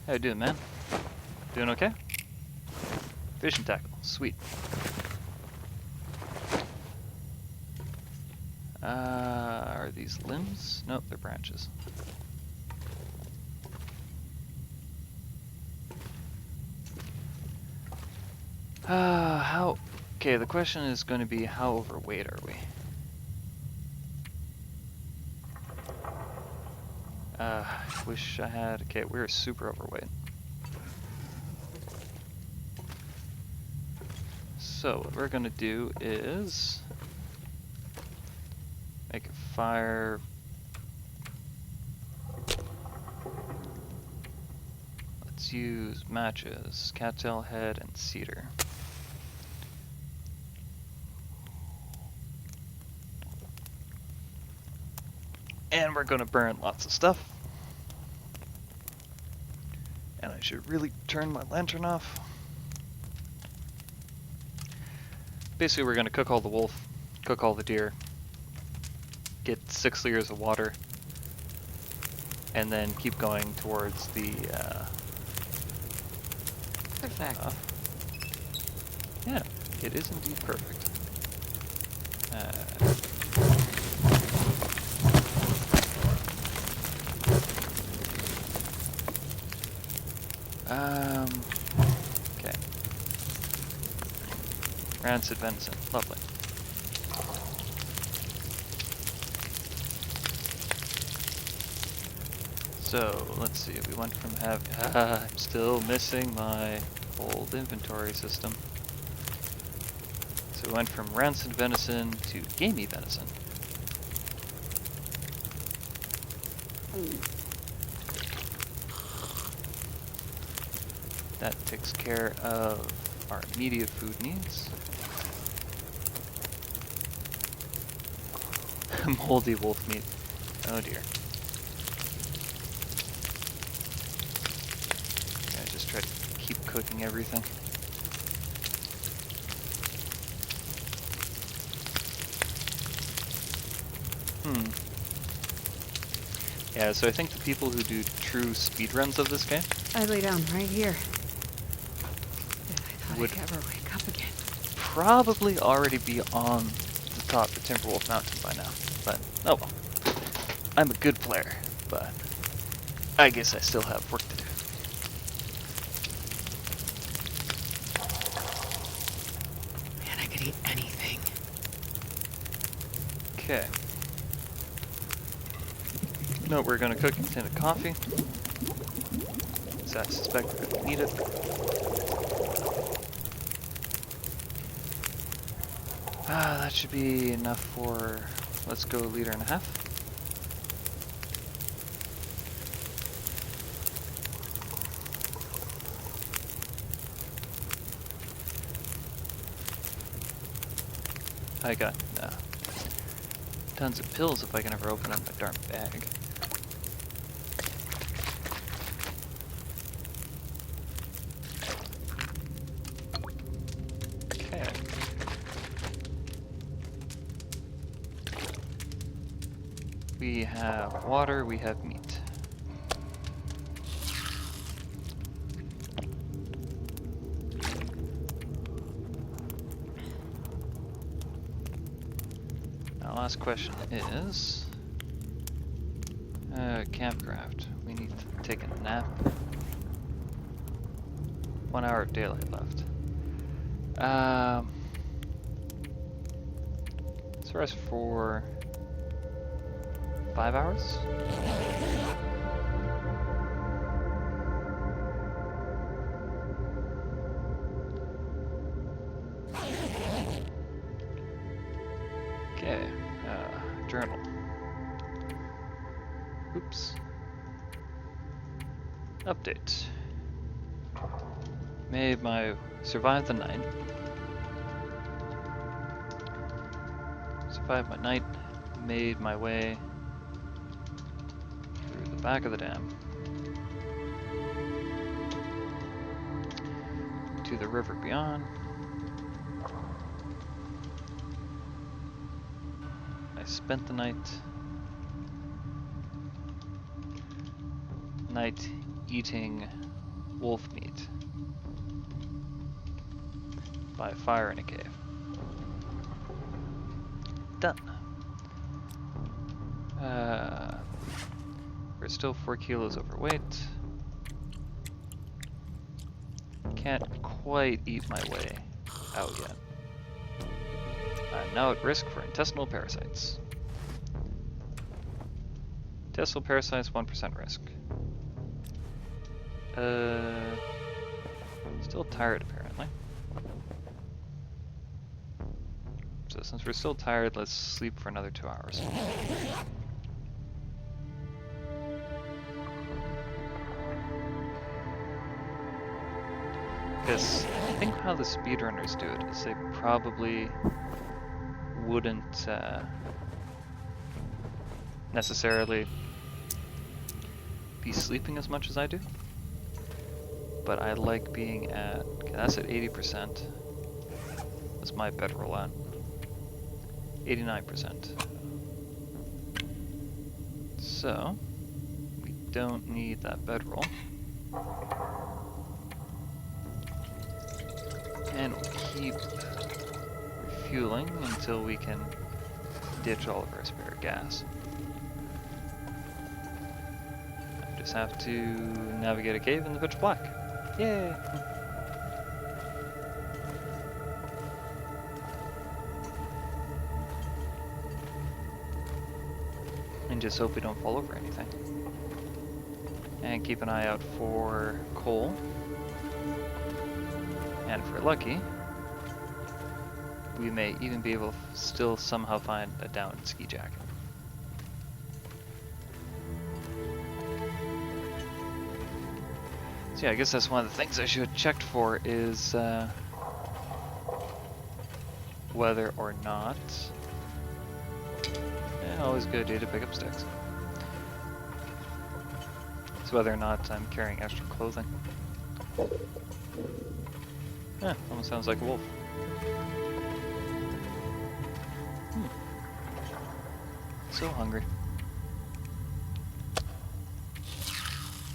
How you doing, man? Doing okay? Fishing tackle, sweet. Are these limbs? Nope, they're branches. Okay, the question is going to be how overweight are we? I wish I had, okay, we're super overweight. So what we're going to do is make a fire. Let's use matches, cattail head, and cedar. And we're going to burn lots of stuff. And I should really turn my lantern off. Basically, we're going to cook all the wolf, cook all the deer, get 6 liters of water, and then keep going towards the Perfect. yeah, it is indeed perfect. Okay. Rancid venison, lovely. So, let's see, we went from having... I'm still missing my old inventory system. So we went from rancid venison to gamey venison. That takes care of our immediate food needs. Moldy wolf meat. Oh dear. I just try to keep cooking everything. Yeah, so I think the people who do true speedruns of this game I lay down right here. If I thought would I'd ever wake up again. probably already be on the top of Timberwolf Mountain by now. But, oh well. I'm a good player, but I guess I still have work to do. Man, I could eat anything. Okay. No, we're gonna cook a tin of coffee. So I suspect we're gonna need it. That should be enough for, let's go 1.5 liters. I got tons of pills if I can ever open up my darn bag. Okay. We have water, we have meat. Now, last question is campcraft. We need to take a nap. 1 hour of daylight left. Let's rest for 5 hours. Okay, journal. Oops. Update. Survived the night. Survived my night. Made my way through the back of the dam to the river beyond. I spent the night eating wolf meat by a fire in a cave. Done. We're still 4 kilos overweight. Can't quite eat my way out yet. I'm now at risk for intestinal parasites. Intestinal parasites, 1% risk. Still tired apparently. So since we're still tired, let's sleep for another 2 hours. Because I think how the speedrunners do it is they probably wouldn't necessarily be sleeping as much as I do. but I like being at, okay, that's at 80%. That's my bedroll at 89%. So, we don't need that bedroll. And we'll keep refueling until we can ditch all of our spare gas. I just have to navigate a cave in the pitch black. Yay! And just hope we don't fall over anything. And keep an eye out for coal. And if we're lucky, we may even be able to still somehow find a downed ski jacket. So yeah, I guess that's one of the things I should have checked for is whether or not... always a good idea to pick up sticks. So whether or not I'm carrying extra clothing. Almost sounds like a wolf. So hungry.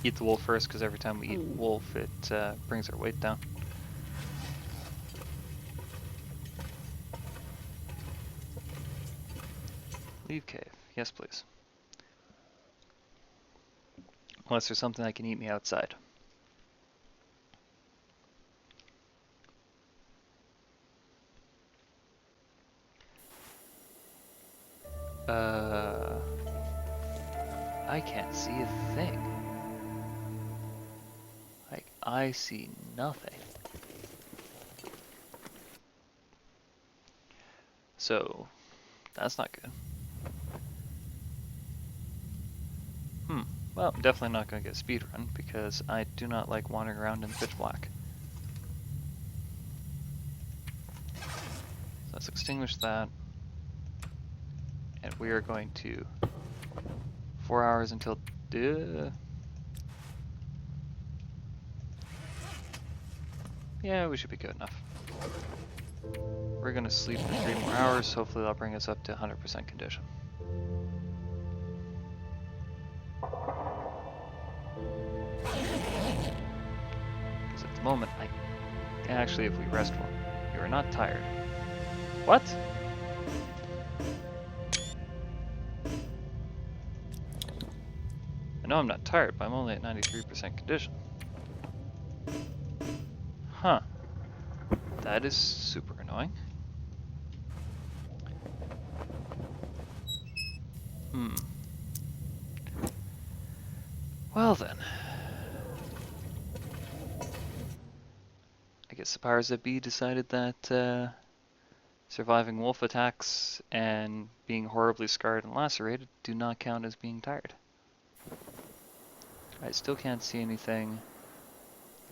Eat the wolf first, because every time we eat wolf, it brings our weight down. Leave cave. Yes, please. Unless there's something that can eat me outside. I can't see a thing. Like, I see nothing. So, that's not good. Well, I'm definitely not going to get a speed run because I do not like wandering around in the pitch black. So let's extinguish that. And we are going to 4 hours until... yeah, we should be good enough. We're going to sleep for 3 more hours. Hopefully that'll bring us up to 100% condition. Because at the moment, actually, if we rest one, you are not tired. What? I know I'm not tired, but I'm only at 93% condition. Huh. That is super annoying. Well then. I guess the powers that be decided that surviving wolf attacks and being horribly scarred and lacerated do not count as being tired. I still can't see anything.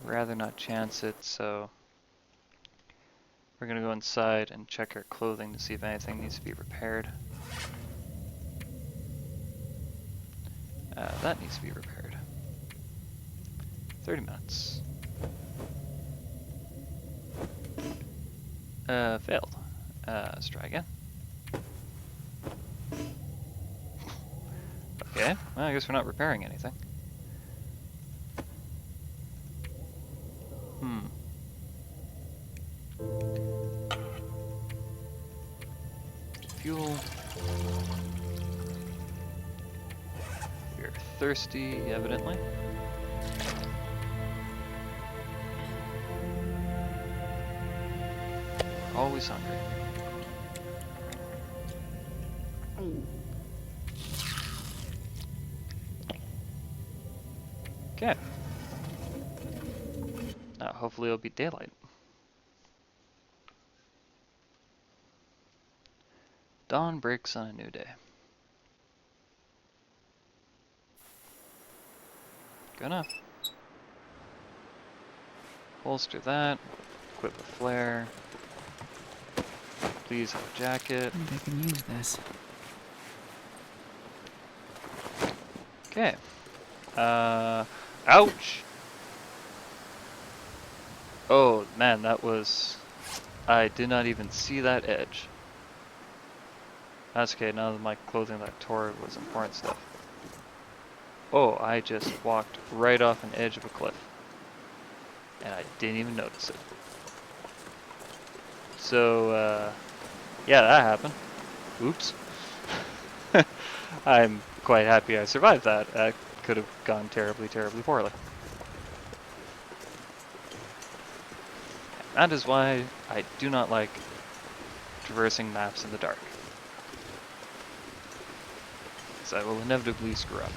Rather not chance it, so we're gonna go inside and check our clothing to see if anything needs to be repaired. That needs to be repaired. 30 minutes. Failed. Let's try again. Okay, well, I guess we're not repairing anything. Fuel. We're thirsty, evidently. Always hungry. Okay. Hopefully it'll be daylight. Dawn breaks on a new day. Good enough. Holster that. Equip a flare. Please have a jacket. I think I can use this. Okay. Ouch! Oh man, that was... I did not even see that edge. That's okay, none of my clothing that tore was important stuff. Oh, I just walked right off an edge of a cliff. And I didn't even notice it. So, yeah, that happened. Oops. I'm quite happy I survived that. That could have gone terribly, terribly poorly. And that is why I do not like traversing maps in the dark. Because I will inevitably screw up.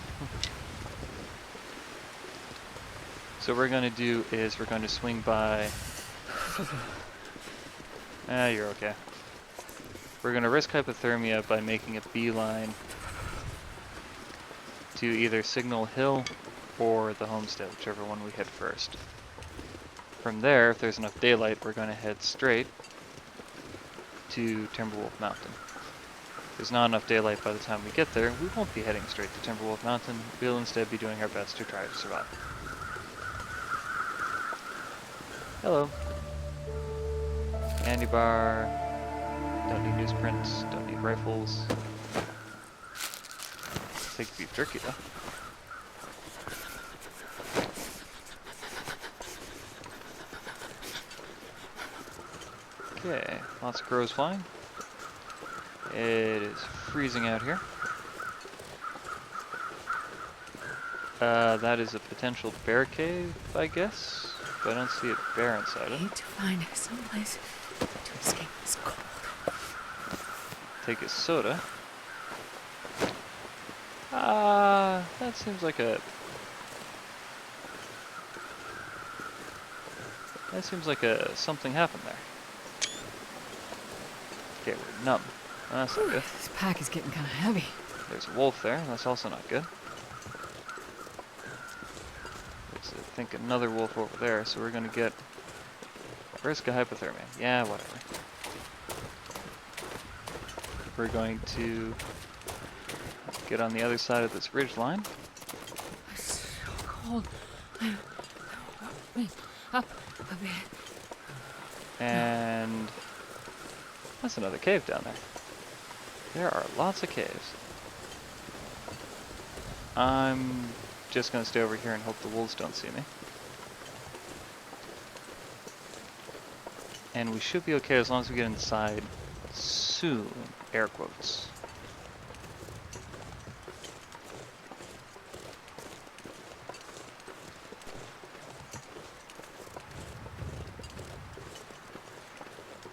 So what we're going to do is we're going to swing by... you're okay. We're going to risk hypothermia by making a beeline to either Signal Hill or the homestead, whichever one we hit first. From there, if there's enough daylight, we're going to head straight to Timberwolf Mountain. If there's not enough daylight by the time we get there, we won't be heading straight to Timberwolf Mountain. We'll instead be doing our best to try to survive. Hello. Candy bar. Don't need newsprints. Don't need rifles. Take beef jerky though. Okay, lots of crows flying. It is freezing out here. That is a potential bear cave, I guess. But I don't see a bear inside it. I need to find someplace to escape this cold. Take a soda. That seems like a... That seems like something happened there. Okay, we're numb. That's not good. This pack is getting kind of heavy. There's a wolf there. That's also not good. There's, I think, another wolf over there, so we're going to get... Risk of hypothermia. Yeah, whatever. We're going to get on the other side of this ridge line. It's so cold. Up a bit. And that's another cave down there. There are lots of caves. I'm just going to stay over here and hope the wolves don't see me. And we should be okay as long as we get inside soon. Air quotes.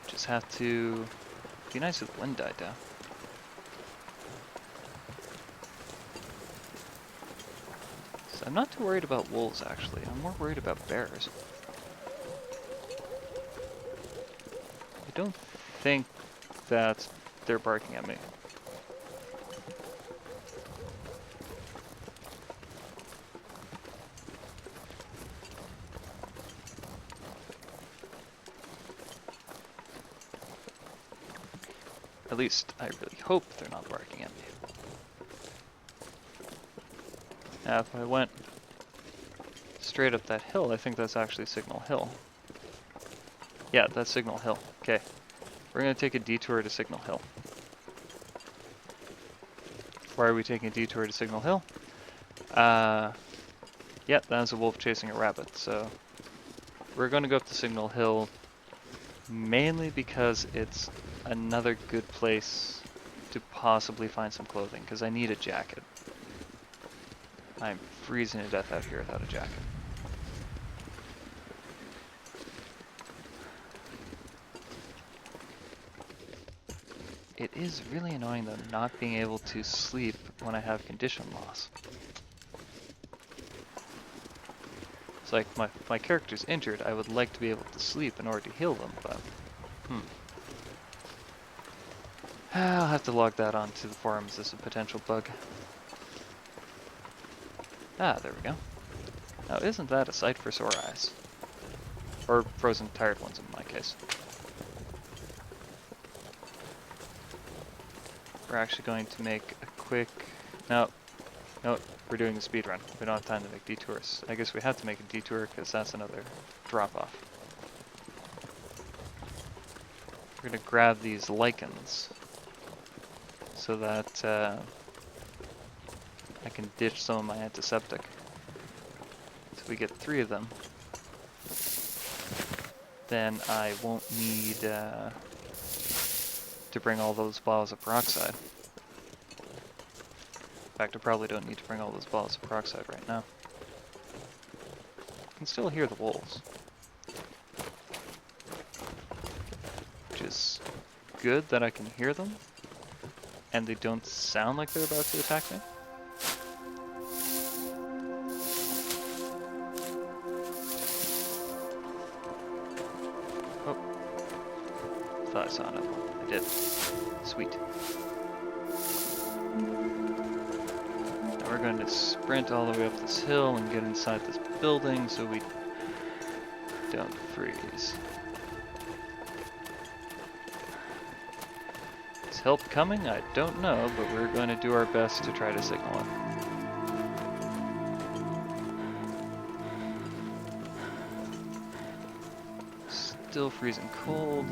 Just have to be nice if the wind died down. So I'm not too worried about wolves actually. I'm more worried about bears. I don't think that they're barking at me. At least, I really hope they're not barking at me. Now, if I went straight up that hill, I think that's actually Signal Hill. Yeah, that's Signal Hill. Okay. We're going to take a detour to Signal Hill. Why are we taking a detour to Signal Hill? Yeah, that's a wolf chasing a rabbit, so we're going to go up to Signal Hill mainly because it's another good place to possibly find some clothing, because I need a jacket. I'm freezing to death out here without a jacket. It is really annoying though not being able to sleep when I have condition loss. It's like my character's injured, I would like to be able to sleep in order to heal them, but I'll have to log that onto the forums as a potential bug. Ah, there we go. Now isn't that a sight for sore eyes? Or frozen tired ones in my case. We're actually going to make a quick... No, we're doing a speed run. We don't have time to make detours. I guess we have to make a detour because that's another drop-off. we're gonna grab these lichens so that I can ditch some of my antiseptic. So we get 3 of them. Then I won't need to bring all those bottles of peroxide. In fact, I probably don't need to bring all those bottles of peroxide right now. I can still hear the wolves, which is good that I can hear them, and they don't sound like they're about to attack me. Oh, thought I saw another one. I did. Sweet. Now we're going to sprint all the way up this hill and get inside this building so we don't freeze. Is help coming? I don't know, but we're going to do our best to try to signal it. Still freezing cold.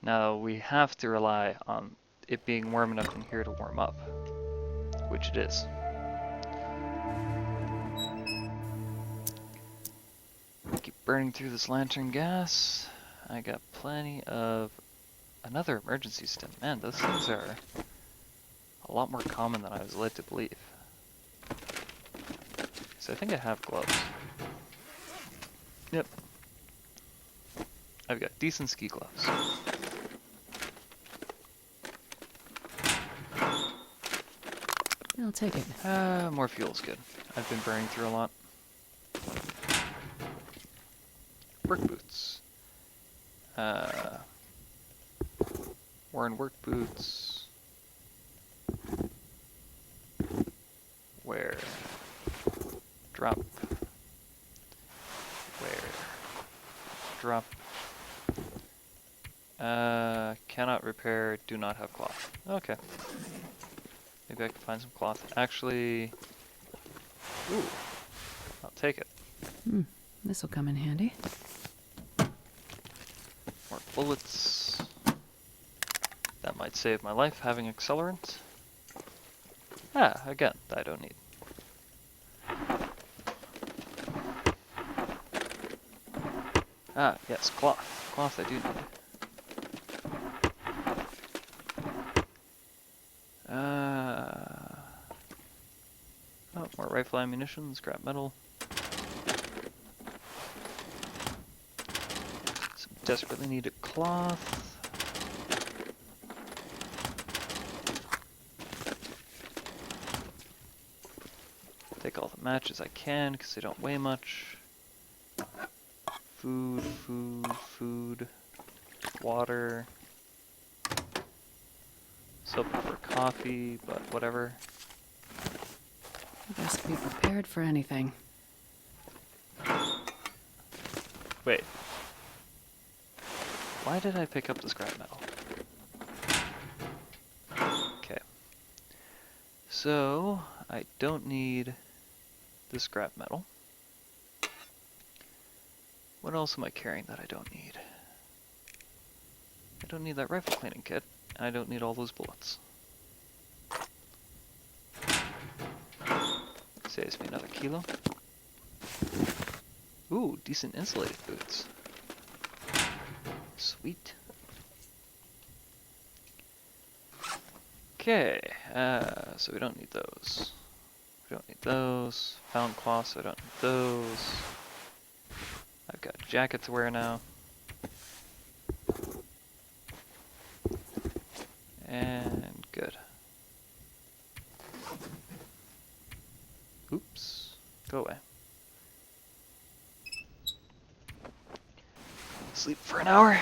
Now we have to rely on it being warm enough in here to warm up, which it is. Keep burning through this lantern gas. I got plenty of another emergency stim. Man, those things are a lot more common than I was led to believe. So I think I have gloves. Yep. I've got decent ski gloves. I'll take it. More fuel's good. I've been burning through a lot. Work boots. Worn work boots. Wear. Drop. Wear. Drop. Cannot repair, do not have cloth. Okay. Maybe I can find some cloth. Actually, ooh, I'll take it. This'll come in handy. More bullets. That might save my life, having accelerant. Ah, again, that I don't need. Ah, yes, cloth. Cloth I do need. Oh, more rifle ammunition, scrap metal. Some desperately needed cloth. Take all the matches I can because they don't weigh much. Food, food, food. Water. Soap for coffee, but whatever. Best be prepared for anything. Wait. Why did I pick up the scrap metal? Okay. So, I don't need the scrap metal. What else am I carrying that I don't need? I don't need that rifle cleaning kit, and I don't need all those bullets. Saves me another kilo. Ooh, decent insulated boots. Sweet. Okay, so we don't need those. We don't need those. Found cloth, so I don't need those. I've got a jacket to wear now. And good. Oops. Go away. Sleep for an hour.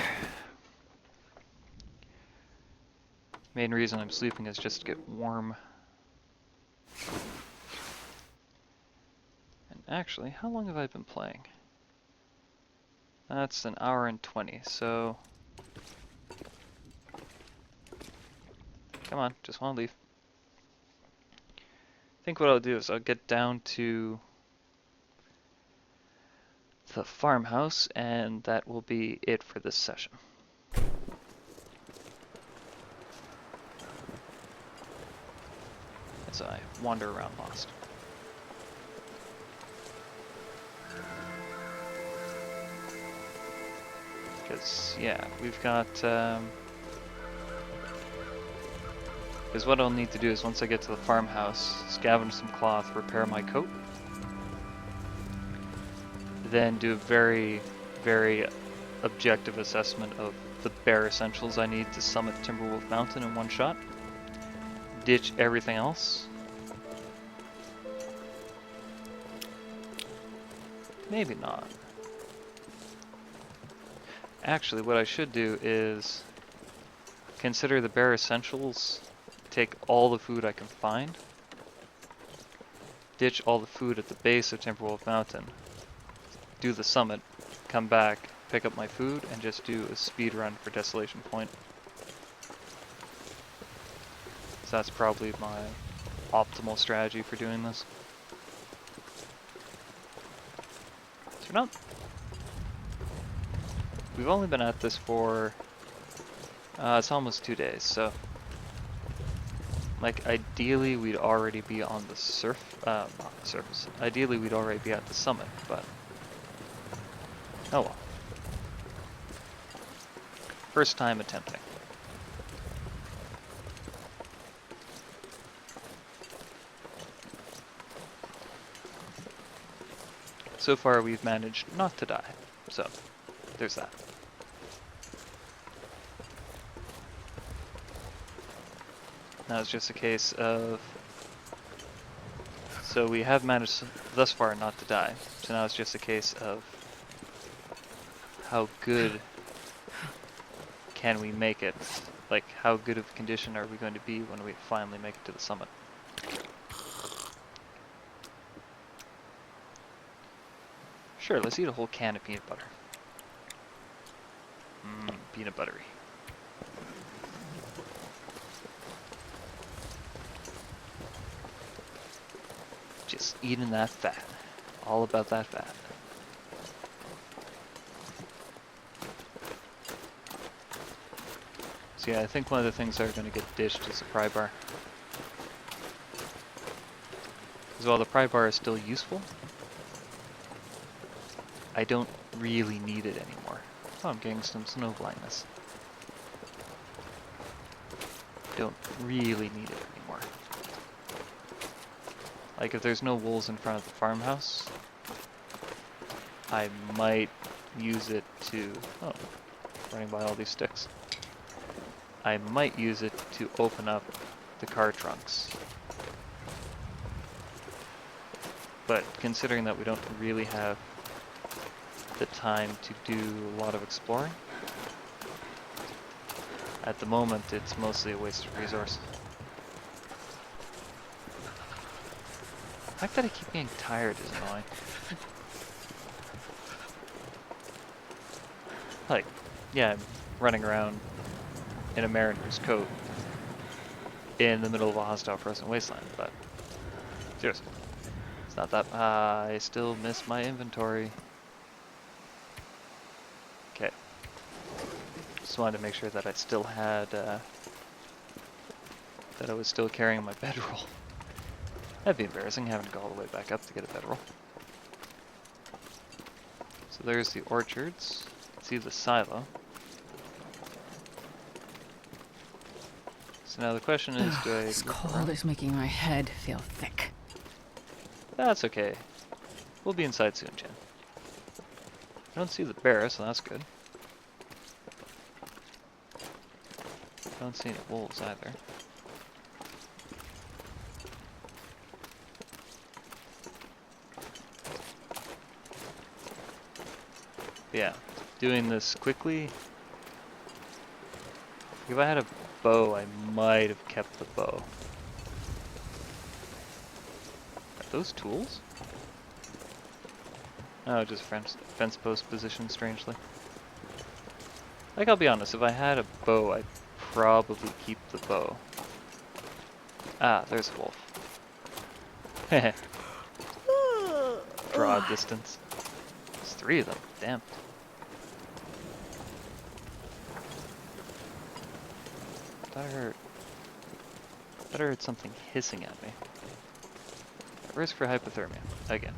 Main reason I'm sleeping is just to get warm. And actually, how long have I been playing? That's an hour and 20, so... Come on, just want to leave. I think what I'll do is I'll get down to the farmhouse, and that will be it for this session. As I wander around lost. Because, yeah, we've got, because what I'll need to do is once I get to the farmhouse, scavenge some cloth, repair my coat, then do a very, very objective assessment of the bare essentials I need to summit Timberwolf Mountain in one shot, ditch everything else. Maybe not. Actually, what I should do is consider the bare essentials, take all the food I can find, ditch all the food at the base of Timberwolf Mountain, do the summit, come back, pick up my food, and just do a speed run for Desolation Point. So that's probably my optimal strategy for doing this. So we're not... We've only been at this for... it's almost 2 days, so... Like, ideally we'd already be on the not the surface. Ideally we'd already be at the summit, but... Oh well. First time attempting. So far we've managed not to die, so there's that. Now it's just a case of... So we have managed thus far not to die, so now it's just a case of how good can we make it? Like, how good of a condition are we going to be when we finally make it to the summit? Sure, let's eat a whole can of peanut butter. Mmm, peanut buttery. Just eating that fat. All about that fat. So yeah, I think one of the things that are going to get dished is the pry bar. Because while the pry bar is still useful, I don't really need it anymore. Oh, I'm getting some snow blindness. Don't really need it anymore. Like, if there's no wolves in front of the farmhouse, I might use it to... Oh, running by all these sticks. I might use it to open up the car trunks. But considering that we don't really have the time to do a lot of exploring, at the moment it's mostly a waste of resource. The fact that I keep getting tired is annoying. Like, yeah, I'm running around in a mariner's coat in the middle of a hostile frozen wasteland, but seriously, it's not that. I still miss my inventory. Okay. Just wanted to make sure that I still had, that I was still carrying my bedroll. That'd be embarrassing having to go all the way back up to get a bedroll. So there's the orchards. See the silo. So now the question is, do I... This cold is making my head feel thick. That's okay. We'll be inside soon, Jen. I don't see the bear, so that's good. I don't see any wolves either. Yeah, doing this quickly. If I had a bow, I might have kept the bow. Are those tools? Oh, just fence post position, strangely. Like, I'll be honest, if I had a bow, I'd probably keep the bow. Ah, there's a wolf. Heh. Draw distance. There's 3 of them. Damn. Thought I heard something hissing at me. Risk for hypothermia. Again.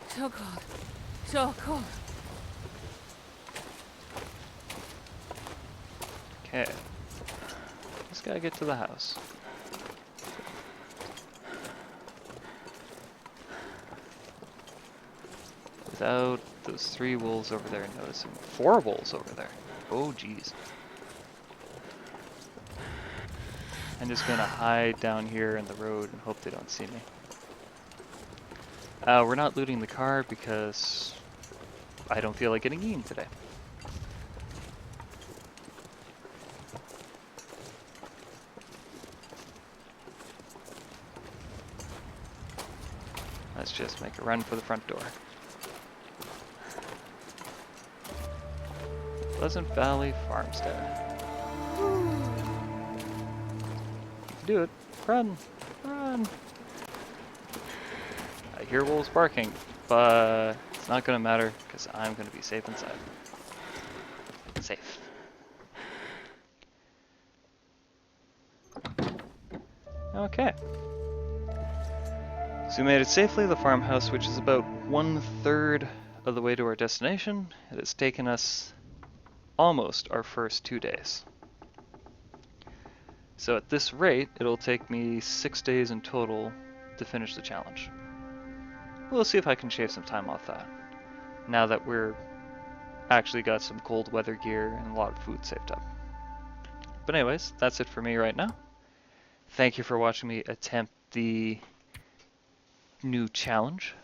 So cold. So cold. Okay. Just gotta get to the house. Without those 3 wolves over there noticing. 4 wolves over there. Oh, jeez. I'm just gonna hide down here in the road and hope they don't see me. We're not looting the car because I don't feel like getting eaten today. Let's just make a run for the front door. Pleasant Valley Farmstead. You can do it. Run! Run! I hear wolves barking, but it's not gonna matter because I'm gonna be safe inside. Safe. Okay. So we made it safely to the farmhouse, which is about 1/3 of the way to our destination. It has taken us almost our first 2 days. So at this rate, it'll take me 6 days in total to finish the challenge. We'll see if I can shave some time off that, now that we're actually got some cold weather gear and a lot of food saved up. But anyways, that's it for me right now. Thank you for watching me attempt the new challenge.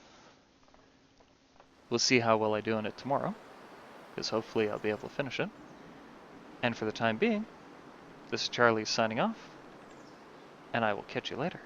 We'll see how well I do on it tomorrow, because hopefully I'll be able to finish it. And for the time being, this is Charlie signing off, and I will catch you later.